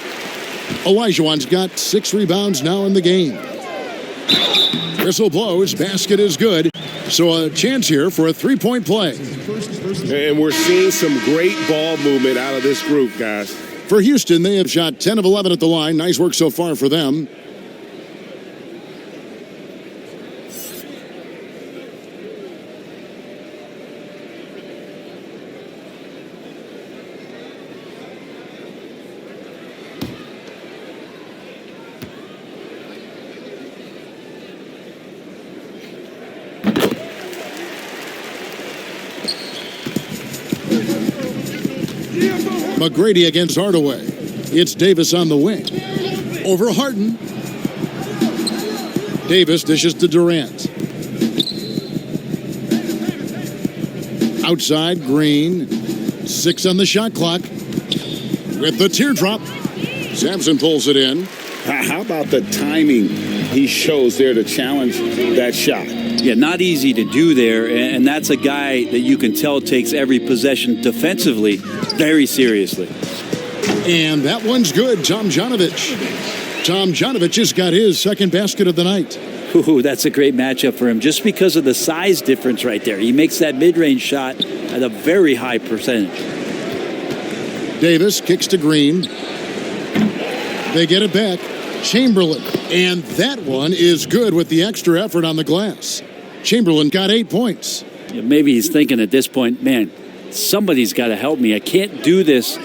Olajuwon's got 6 rebounds now in the game. Whistle blows. Basket is good. So a chance here for a 3-point play. And we're seeing some great ball movement out of this group, guys. For Houston, they have shot 10 of 11 at the line. Nice work so far for them. McGrady against Hardaway. It's Davis on the wing. Over Harden. Davis dishes to Durant. Outside, Green. 6 on the shot clock. With the teardrop. Sampson pulls it in. How about the timing he shows there to challenge that shot? Yeah, not easy to do there, and that's a guy that you can tell takes every possession defensively very seriously. And that one's good, Tomjanovich. Tomjanovich has got his second basket of the night. Ooh, that's a great matchup for him, just because of the size difference right there. He makes that mid-range shot at a very high percentage. Davis kicks to Green. They get it back. Chamberlain. And that one is good with the extra effort on the glass. Chamberlain got 8 points. Yeah, maybe he's thinking at this point, man, somebody's got to help me. I can't do this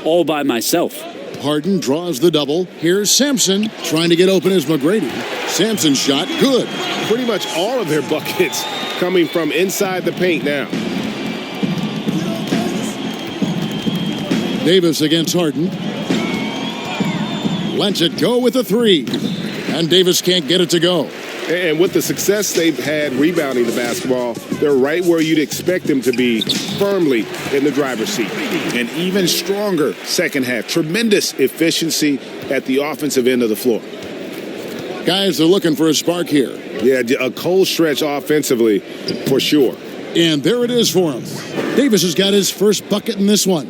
all by myself. Harden draws the double. Here's Sampson trying to get open as McGrady. Sampson's shot, good. Pretty much all of their buckets coming from inside the paint now. Davis against Harden. Lets it go with a 3. And Davis can't get it to go. And with the success they've had rebounding the basketball, they're right where you'd expect them to be, firmly in the driver's seat. An even stronger second half. Tremendous efficiency at the offensive end of the floor. Guys are looking for a spark here. Yeah, a cold stretch offensively for sure. And there it is for him. Davis has got his first bucket in this one.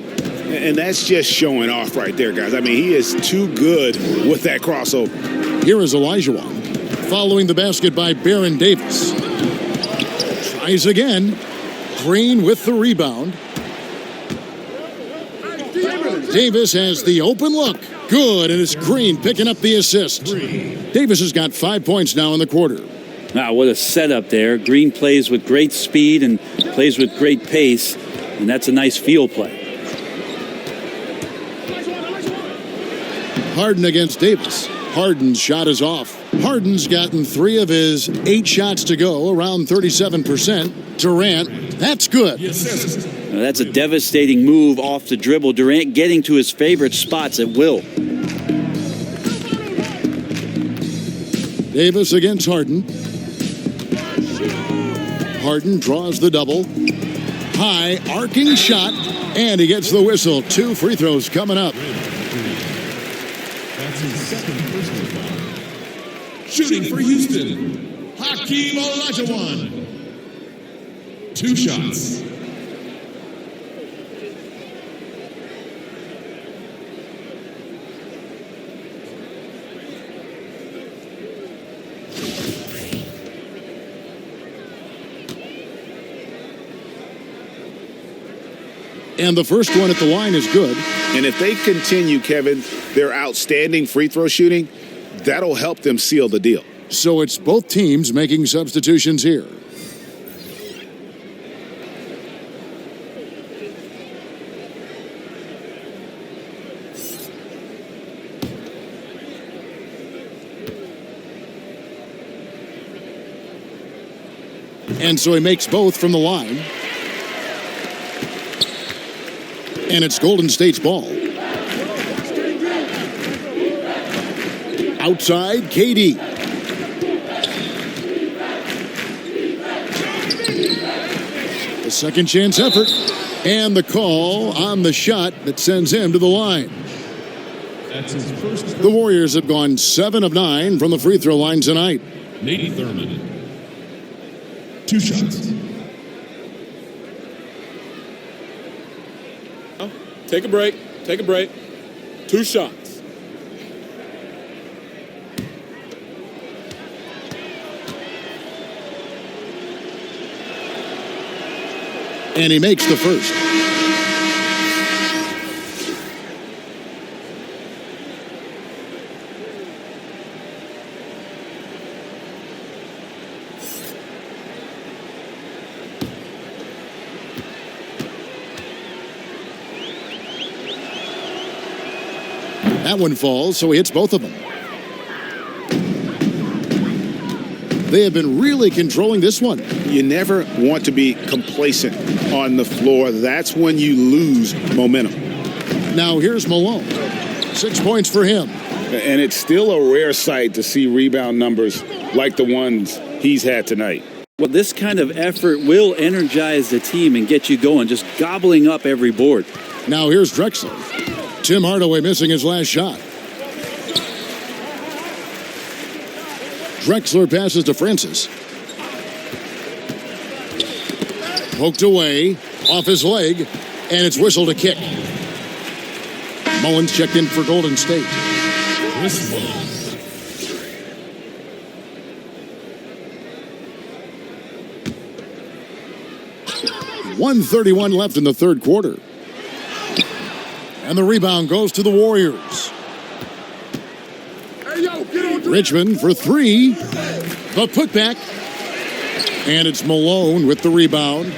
And that's just showing off right there, guys. I mean, he is too good with that crossover. Here is olajuwon. Following the basket by Baron Davis. Tries again. Green with the rebound. Davis has the open look. Good, and it's Green picking up the assist. Davis has got 5 points now in the quarter. Wow, what a setup there. Green plays with great speed and plays with great pace, and that's a nice field play. Harden against Davis. Harden's shot is off. Harden's gotten 3 of his 8 shots to go, around 37%. Durant, that's good. Now, that's a devastating move off the dribble. Durant getting to his favorite spots at will. Davis against Harden. Harden draws the double. High, arcing shot, and he gets the whistle. 2 free throws coming up. That's his second personal foul. Shooting for Houston, Hakeem Olajuwon. 2 shots. And the first one at the line is good. And if they continue, Kevin, their outstanding free throw shooting, that'll help them seal the deal. So it's both teams making substitutions here. And so he makes both from the line. And it's Golden State's ball. Outside, KD. A second chance effort. And the call on the shot that sends him to the line. That's his first. The Warriors have gone 7 of 9 from the free throw line tonight. Nate Thurman. 2 shots. Take a break. Take a break. 2 shots. And he makes the first. That one falls, so he hits both of them. They have been really controlling this one. You never want to be complacent on the floor. That's when you lose momentum. Now here's Malone. 6 points for him. And it's still a rare sight to see rebound numbers like the ones he's had tonight. Well, this kind of effort will energize the team and get you going, just gobbling up every board. Now here's Drexler. Tim Hardaway missing his last shot. Drexler passes to Francis. Poked away, off his leg, and it's whistled a kick. Mullins checked in for Golden State. 1:31 left in the third quarter. And the rebound goes to the Warriors. Richmond for three. The putback. And it's Malone with the rebound.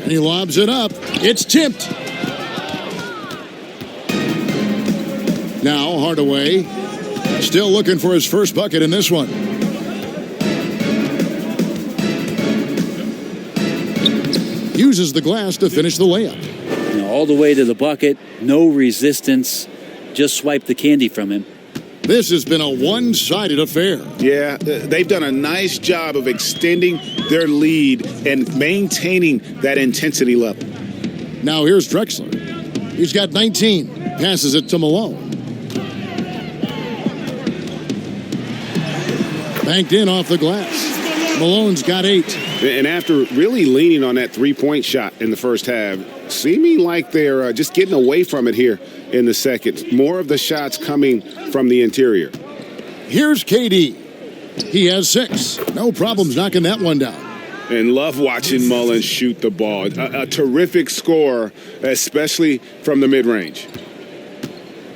And he lobs it up. It's tipped. Now Hardaway still looking for his first bucket in this one. Uses the glass to finish the layup. All the way to the bucket, no resistance, just swipe the candy from him. This has been a one-sided affair. Yeah, they've done a nice job of extending their lead and maintaining that intensity level. Now here's Drexler. He's got 19. Passes it to Malone. Banked in off the glass. Malone's got 8. And after really leaning on that three-point shot in the first half, seeming like they're just getting away from it here in the second. More of the shots coming from the interior. Here's KD. He has 6. No problems knocking that one down. And love watching Mullins shoot the ball. A terrific score, especially from the mid-range.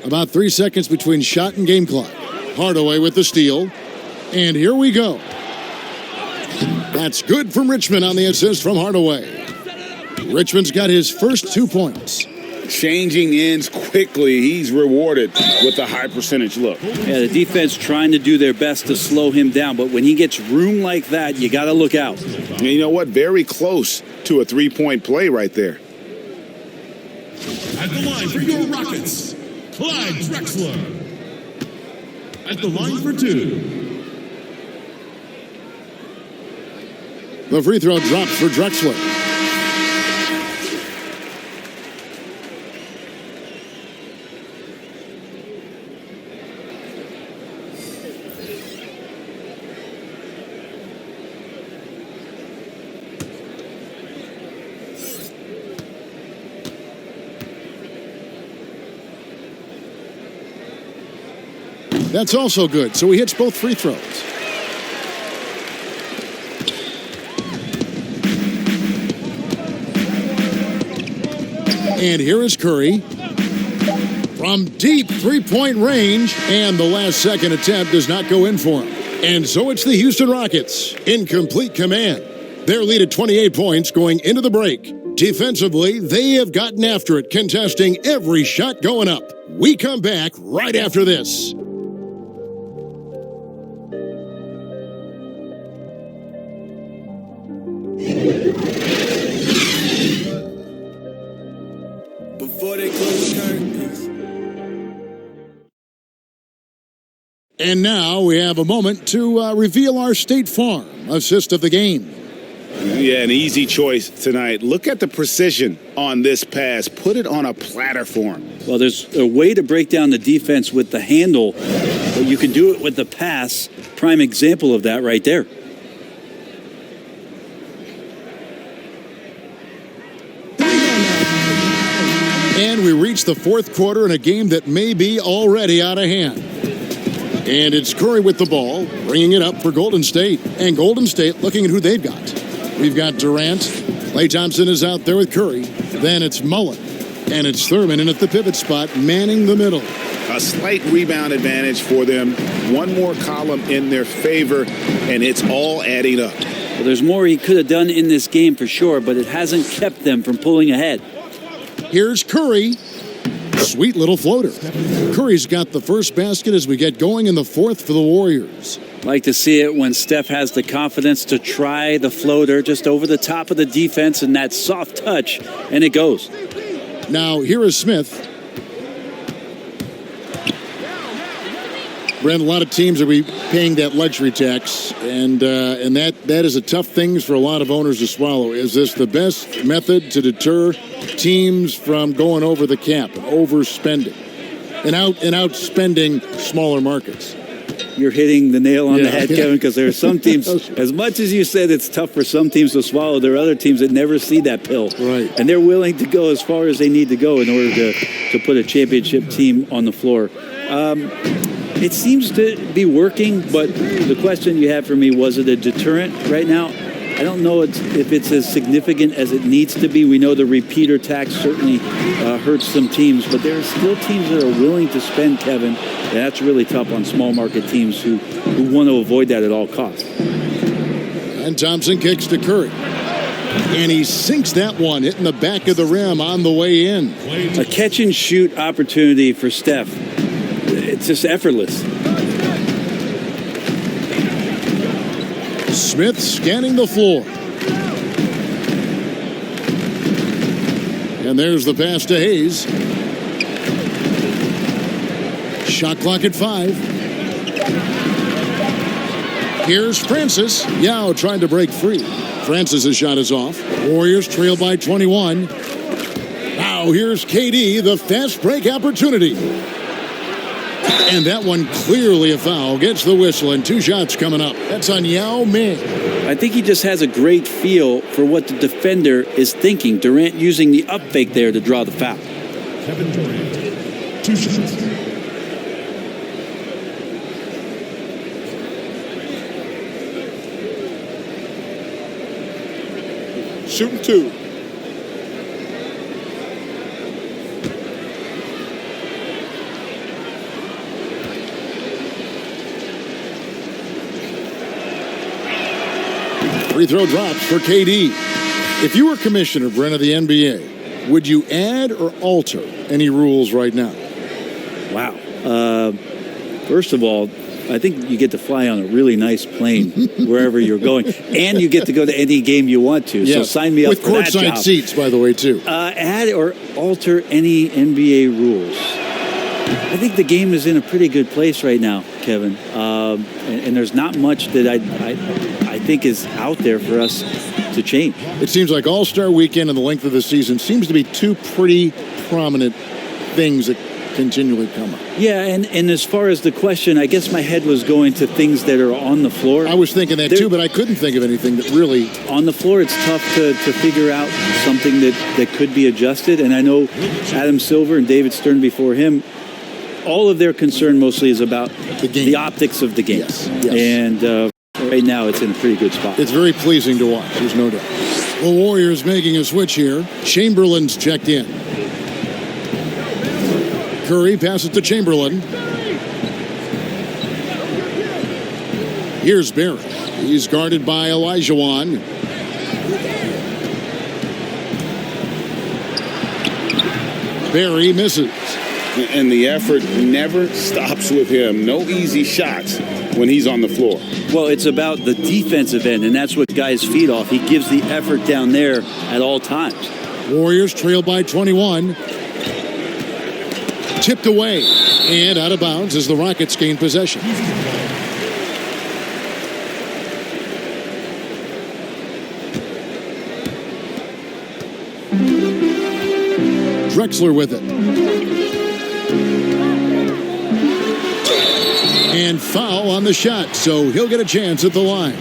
About 3 seconds between shot and game clock. Hardaway with the steal. And here we go. That's good from Richmond on the assist from Hardaway. Richmond's got his first 2 points. Changing ends quickly. He's rewarded with a high percentage look. Yeah, the defense trying to do their best to slow him down, but when he gets room like that, you got to look out. And you know what? Very close to a three-point play right there. At the line for your Rockets, Clyde Drexler. At the line for 2. The free throw drops for Drexler. That's also good, so he hits both free throws. And here is Curry from deep three-point range, and the last-second attempt does not go in for him. And so it's the Houston Rockets in complete command. Their lead at 28 points going into the break. Defensively, they have gotten after it, contesting every shot going up. We come back right after this. Before they close the curtains. And now we have a moment to reveal our State Farm assist of the game. Yeah, an easy choice tonight. Look at the precision on this pass. Put it on a platter for him. Well, there's a way to break down the defense with the handle, but you can do it with the pass. Prime example of that right there. And we reach the fourth quarter in a game that may be already out of hand. And it's Curry with the ball, bringing it up for Golden State. And Golden State looking at who they've got. We've got Durant. Klay Thompson is out there with Curry. Then it's Mullen. And it's Thurman in at the pivot spot, manning the middle. A slight rebound advantage for them. One more column in their favor, and it's all adding up. Well, there's more he could have done in this game for sure, but it hasn't kept them from pulling ahead. Here's Curry. Sweet little floater. Curry's got the first basket as we get going in the fourth for the Warriors. Like to see it when Steph has the confidence to try the floater just over the top of the defense and that soft touch, and it goes. Now, here is Smith. Brent, a lot of teams are paying that luxury tax, and that is a tough thing for a lot of owners to swallow. Is this the best method to deter teams from going over the cap, overspending, and outspending smaller markets? You're hitting the nail on the head, Kevin, because there are some teams, as much as you said it's tough for some teams to swallow, there are other teams that never see that pill. Right. And they're willing to go as far as they need to go in order to put a championship team on the floor. It seems to be working, but the question you have for me, was it a deterrent right now? I don't know if it's as significant as it needs to be. We know the repeater tax certainly hurts some teams, but there are still teams that are willing to spend, Kevin, and that's really tough on small market teams who want to avoid that at all costs. And Thompson kicks to Curry. And he sinks that one, hitting the back of the rim on the way in. A catch and shoot opportunity for Steph. It's just effortless. Smith scanning the floor. And there's the pass to Hayes. Shot clock at 5. Here's Francis. Yao trying to break free. Francis' shot is off. Warriors trail by 21. Now here's KD, the fast break opportunity. And that one clearly a foul. Gets the whistle, and 2 shots coming up. That's on Yao Ming. I think he just has a great feel for what the defender is thinking. Durant using the up fake there to draw the foul. Kevin Durant, 2 shots. Shooting 2. Free throw drops for KD. If you were commissioner, Brent, of the NBA, would you add or alter any rules right now? Wow. First of all, I think you get to fly on a really nice plane wherever you're going, and you get to go to any game you want to. Yes. So sign me up with for that job. With courtside seats, by the way, too. Add or alter any NBA rules. I think the game is in a pretty good place right now, Kevin. And there's not much that I think is out there for us to change. It seems like All-Star Weekend and the length of the season seems to be 2 pretty prominent things that continually come up. Yeah, and as far as the question, I guess my head was going to things that are on the floor. I was thinking that too, but I couldn't think of anything that really... On the floor, it's tough to figure out something that could be adjusted. And I know Adam Silver and David Stern before him, all of their concern mostly is about the optics of the game. Yes. And right now, it's in a pretty good spot. It's very pleasing to watch, there's no doubt. The Warriors making a switch here. Chamberlain's checked in. Curry passes to Chamberlain. Here's Barrett. He's guarded by olajuwon. Barry misses. And the effort never stops with him. No easy shots when he's on the floor. Well, it's about the defensive end, and that's what guys feed off. He gives the effort down there at all times. Warriors trail by 21. Tipped away and out of bounds as the Rockets gain possession. Drexler with it. And foul on the shot, so he'll get a chance at the line.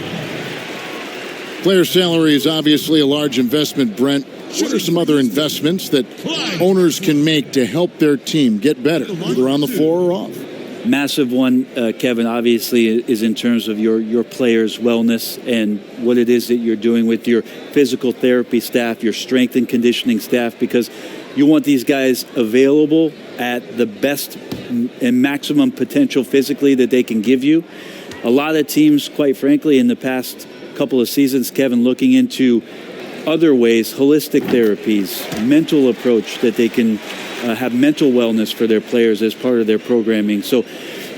Player salary is obviously a large investment, Brent. What are some other investments that owners can make to help their team get better, either on the floor or off? Massive one, Kevin, obviously, is in terms of your players' wellness and what it is that you're doing with your physical therapy staff, your strength and conditioning staff, because you want these guys available at the best and maximum potential physically that they can give you. A lot of teams, quite frankly, in the past couple of seasons, Kevin, looking into other ways, holistic therapies, mental approach that they can have mental wellness for their players as part of their programming. So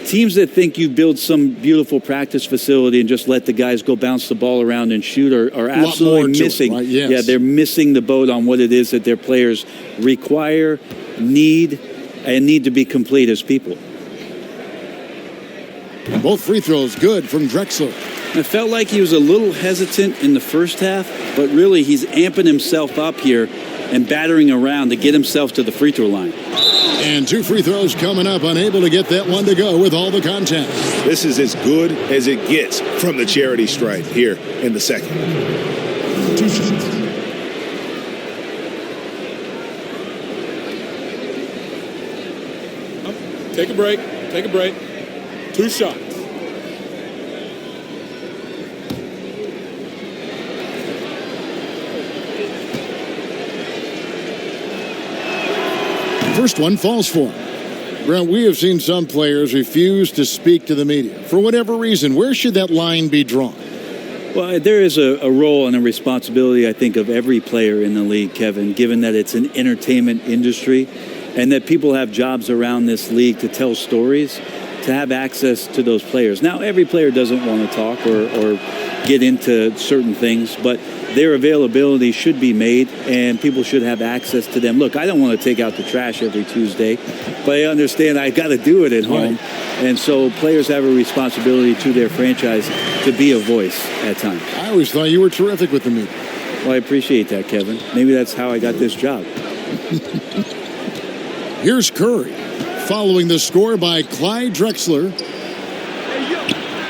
teams that think you build some beautiful practice facility and just let the guys go bounce the ball around and shoot are absolutely missing. Right? Yes. Yeah, they're missing the boat on what it is that their players require, need to be complete as people. Both free throws good from Drexler. I felt like he was a little hesitant in the first half, but really he's amping himself up here and battering around to get himself to the free throw line. And 2 free throws coming up, unable to get that one to go with all the contact. This is as good as it gets from the charity stripe here in the second. 2 shots. Take a break. Take a break. 2 shots. First one falls for him. Brent, we have seen some players refuse to speak to the media. For whatever reason, where should that line be drawn? Well, there is a role and a responsibility, I think, of every player in the league, Kevin, given that it's an entertainment industry and that people have jobs around this league to tell stories, to have access to those players. Now, every player doesn't want to talk or get into certain things, but their availability should be made and people should have access to them. Look, I don't want to take out the trash every Tuesday, but I understand I got to do it at home. And so players have a responsibility to their franchise to be a voice at times. I always thought you were terrific with the media. Well, I appreciate that, Kevin. Maybe that's how I got this job. Here's Curry, following the score by Clyde Drexler.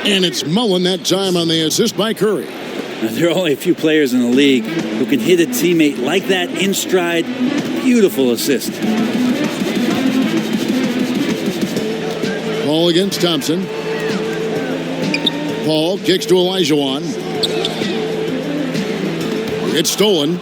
And it's Mullen that time on the assist by Curry. Now, there are only a few players in the league who can hit a teammate like that in stride. Beautiful assist. Paul against Thompson. Paul kicks to olajuwon. It's stolen.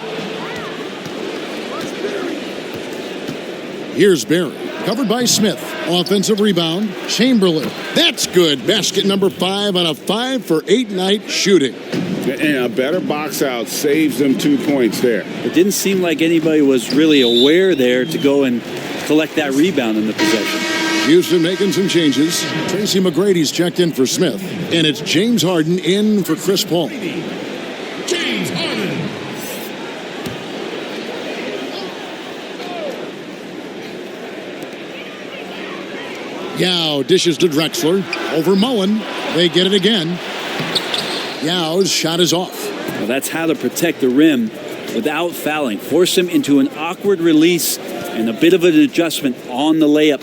Here's Barry, covered by Smith. Offensive rebound, Chamberlain. That's good. Basket number 5 on a 5-for-8 night shooting. And a better box out saves them 2 points there. It didn't seem like anybody was really aware there to go and collect that rebound in the possession. Houston making some changes. Tracy McGrady's checked in for Smith. And it's James Harden in for Chris Paul. James Harden. Yao dishes to Drexler. Over Mullen. They get it again. Yao's shot is off. Well, that's how to protect the rim without fouling. Force him into an awkward release and a bit of an adjustment on the layup.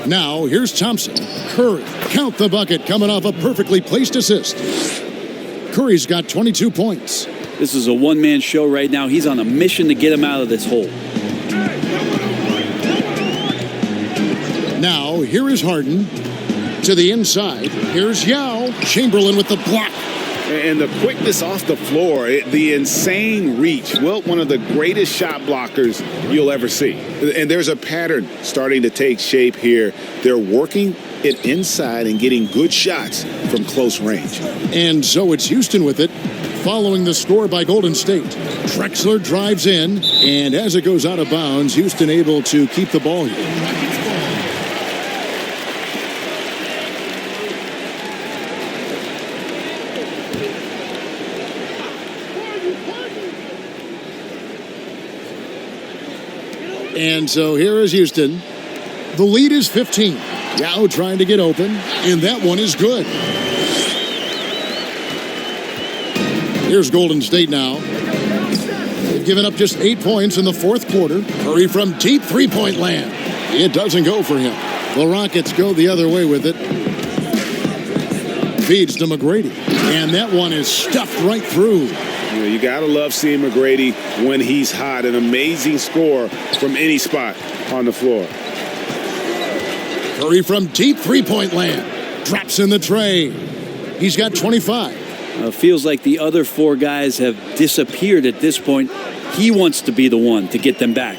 Now, here's Thompson. Curry, count the bucket, coming off a perfectly placed assist. Curry's got 22 points. This is a one-man show right now. He's on a mission to get him out of this hole. Now, here is Harden to the inside. Here's Yao. Chamberlain with the block. And the quickness off the floor, the insane reach. Well, one of the greatest shot blockers you'll ever see. And there's a pattern starting to take shape here. They're working it inside and getting good shots from close range. And so it's Houston with it, following the score by Golden State. Drexler drives in, and as it goes out of bounds, Houston able to keep the ball here. And so here is Houston. The lead is 15. Yao trying to get open, and that one is good. Here's Golden State now. They've given up just 8 points in the fourth quarter. Curry from deep three-point land. It doesn't go for him. The Rockets go the other way with it. Feeds to McGrady, and that one is stuffed right through. You got to love seeing McGrady when he's hot. An amazing score from any spot on the floor. Curry from deep three-point land. Drops in the tray. He's got 25. Feels like the other 4 guys have disappeared at this point. He wants to be the one to get them back.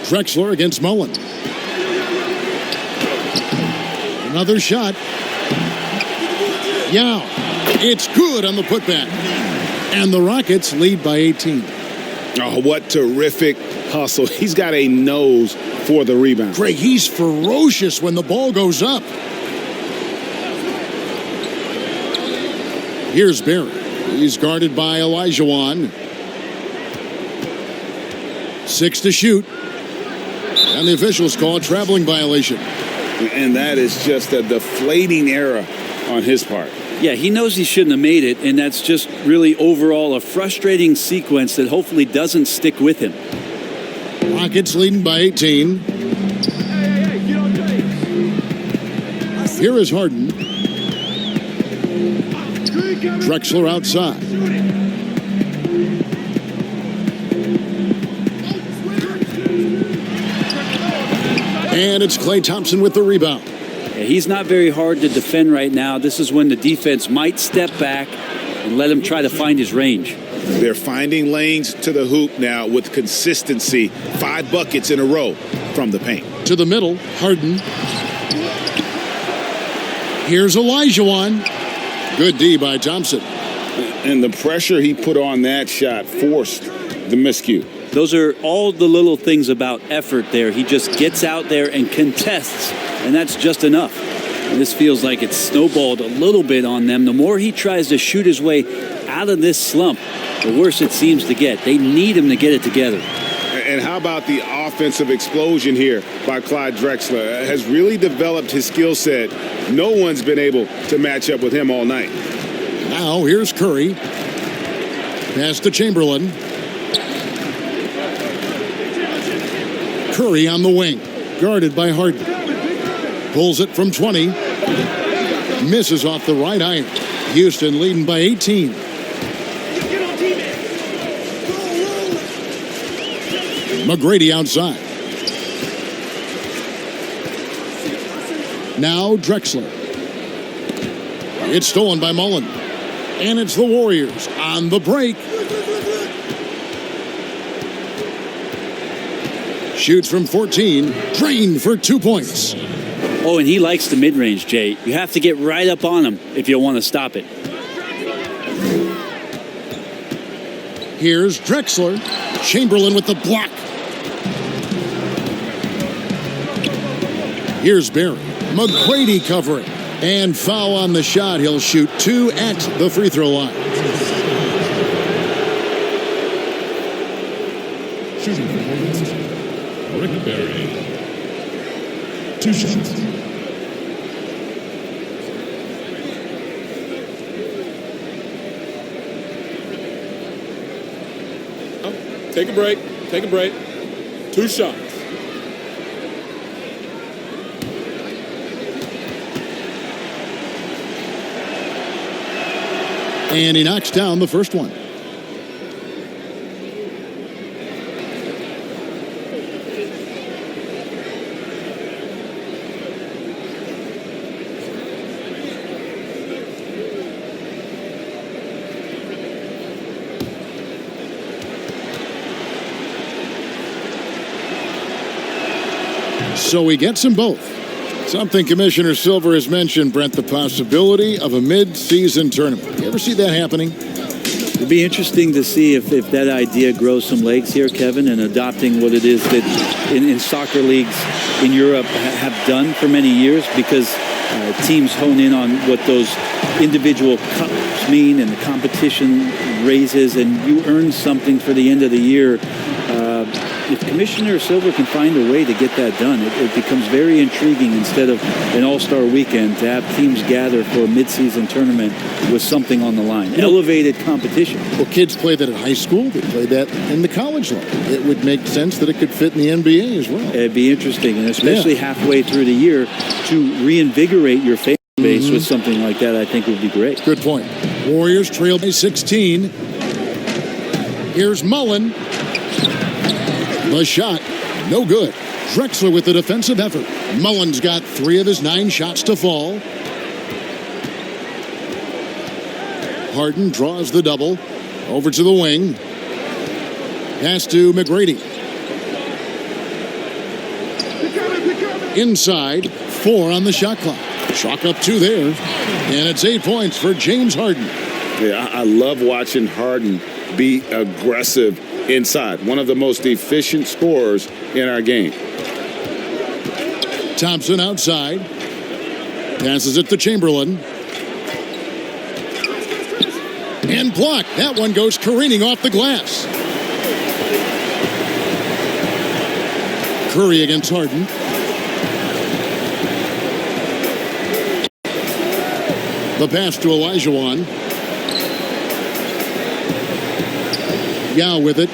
Drexler against Mullen. Another shot. Yao. It's good on the putback. And the Rockets lead by 18. Oh, what terrific hustle. He's got a nose for the rebound. Greg, he's ferocious when the ball goes up. Here's Barry. He's guarded by olajuwon. 6 to shoot. And the officials call a traveling violation. And that is just a deflating error on his part. Yeah, he knows he shouldn't have made it, and that's just really overall a frustrating sequence that hopefully doesn't stick with him. Rockets leading by 18. Here is Harden. Drexler outside. And it's Klay Thompson with the rebound. Yeah, he's not very hard to defend right now. This is when the defense might step back and let him try to find his range. They're finding lanes to the hoop now with consistency. 5 buckets in a row from the paint. To the middle, Harden. Here's olajuwon. Good D by Thompson. And the pressure he put on that shot forced the miscue. Those are all the little things about effort there. He just gets out there and contests, and that's just enough. And this feels like it's snowballed a little bit on them. The more he tries to shoot his way out of this slump, the worse it seems to get. They need him to get it together. And how about the offensive explosion here by Clyde Drexler? Has really developed his skill set. No one's been able to match up with him all night. Now here's Curry. Pass to Chamberlain. Curry on the wing, guarded by Harden. Pulls it from 20. Misses off the right iron. Houston leading by 18. McGrady outside. Now Drexler. It's stolen by Mullen. And it's the Warriors on the break. Shoots from 14, drained for 2 points. Oh, and he likes the mid-range, Jay. You have to get right up on him if you want to stop it. Here's Drexler. Chamberlain with the block. Here's Barry. McGrady covering. And foul on the shot. He'll shoot 2 at the free throw line. Shooting for Hornets, Rick Barry. 2 shots. Take a break. Take a break. 2 shots. And he knocks down the first one. So he gets them both. Something Commissioner Silver has mentioned, Brent, the possibility of a mid-season tournament. You ever see that happening? It'd be interesting to see if that idea grows some legs here, Kevin, and adopting what it is that in soccer leagues in Europe have done for many years, because teams hone in on what those individual cups mean and the competition raises, and you earn something for the end of the year. If Commissioner Silver can find a way to get that done, it becomes very intriguing instead of an all-star weekend to have teams gather for a mid-season tournament with something on the line. Elevated competition. Well, kids play that at high school. They play that in the college level. It would make sense that it could fit in the NBA as well. It'd be interesting, and especially halfway through the year, to reinvigorate your fan base with something like that, I think would be great. Good point. Warriors trail by 16. Here's Mullen. The shot, no good. Drexler with the defensive effort. Mullen's got 3 of his 9 shots to fall. Harden draws the double. Over to the wing. Pass to McGrady. Inside, 4 on the shot clock. Chalk up 2 there. And it's 8 points for James Harden. Yeah, I love watching Harden be aggressive inside. One of the most efficient scorers in our game. Thompson outside. Passes it to Chamberlain. And blocked. That one goes careening off the glass. Curry against Harden. The pass to Olajuwon. Yao with it.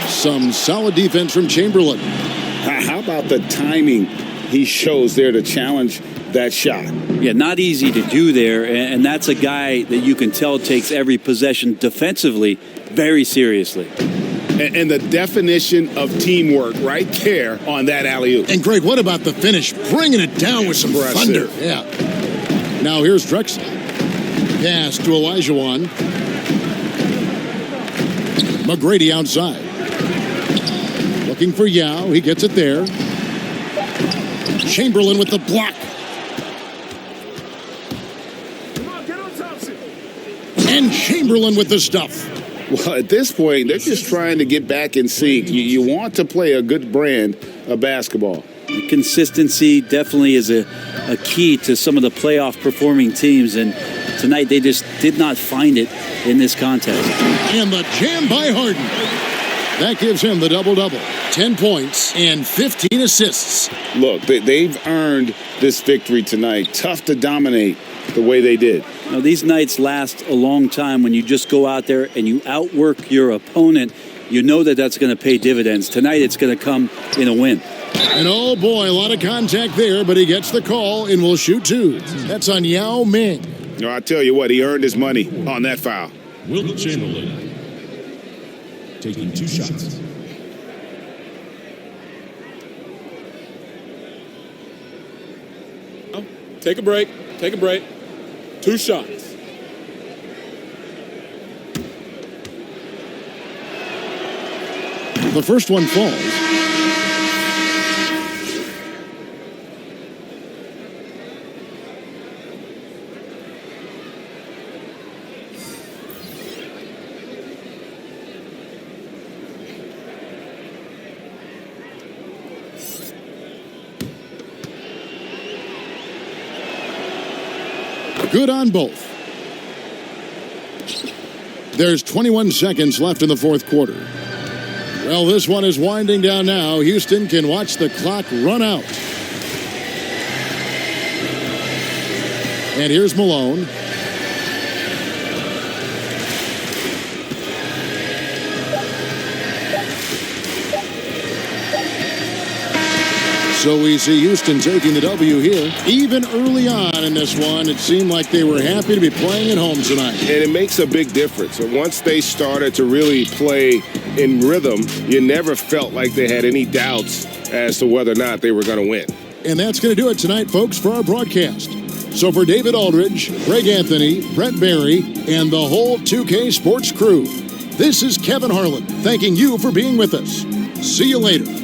Some solid defense from Chamberlain. How about the timing he shows there to challenge that shot? Yeah, not easy to do there, and that's a guy that you can tell takes every possession defensively very seriously. And the definition of teamwork right there on that alley-oop. And Greg, what about the finish? Bringing it down with some thunder. Yeah. Now here's Drexler. Pass to Olajuwon. McGrady outside. Looking for Yao. He gets it there. Chamberlain with the block. Come on, get on Thompson. And Chamberlain with the stuff. Well, at this point, they're just trying to get back in sync. You want to play a good brand of basketball. Consistency definitely is a key to some of the playoff performing teams, and tonight they just did not find it in this contest. And the jam by Harden. That gives him the double-double. 10 points and 15 assists. Look, they've earned this victory tonight. Tough to dominate the way they did. Now, these nights last a long time when you just go out there and you outwork your opponent. You know that that's going to pay dividends. Tonight it's going to come in a win. And oh boy, a lot of contact there, but he gets the call and will shoot two. That's on Yao Ming. No, I tell you what, he earned his money on that foul. Wilt Chamberlain taking 2 shots. Take a break. Take a break. 2 shots. The first one falls. Good on both. There's 21 seconds left in the fourth quarter. Well, this one is winding down now. Houston can watch the clock run out. And here's Malone. So we see Houston taking the W here. Even early on in this one, it seemed like they were happy to be playing at home tonight. And it makes a big difference. And once they started to really play in rhythm, you never felt like they had any doubts as to whether or not they were going to win. And that's going to do it tonight, folks, for our broadcast. So for David Aldridge, Greg Anthony, Brent Barry, and the whole 2K Sports crew, this is Kevin Harlan thanking you for being with us. See you later.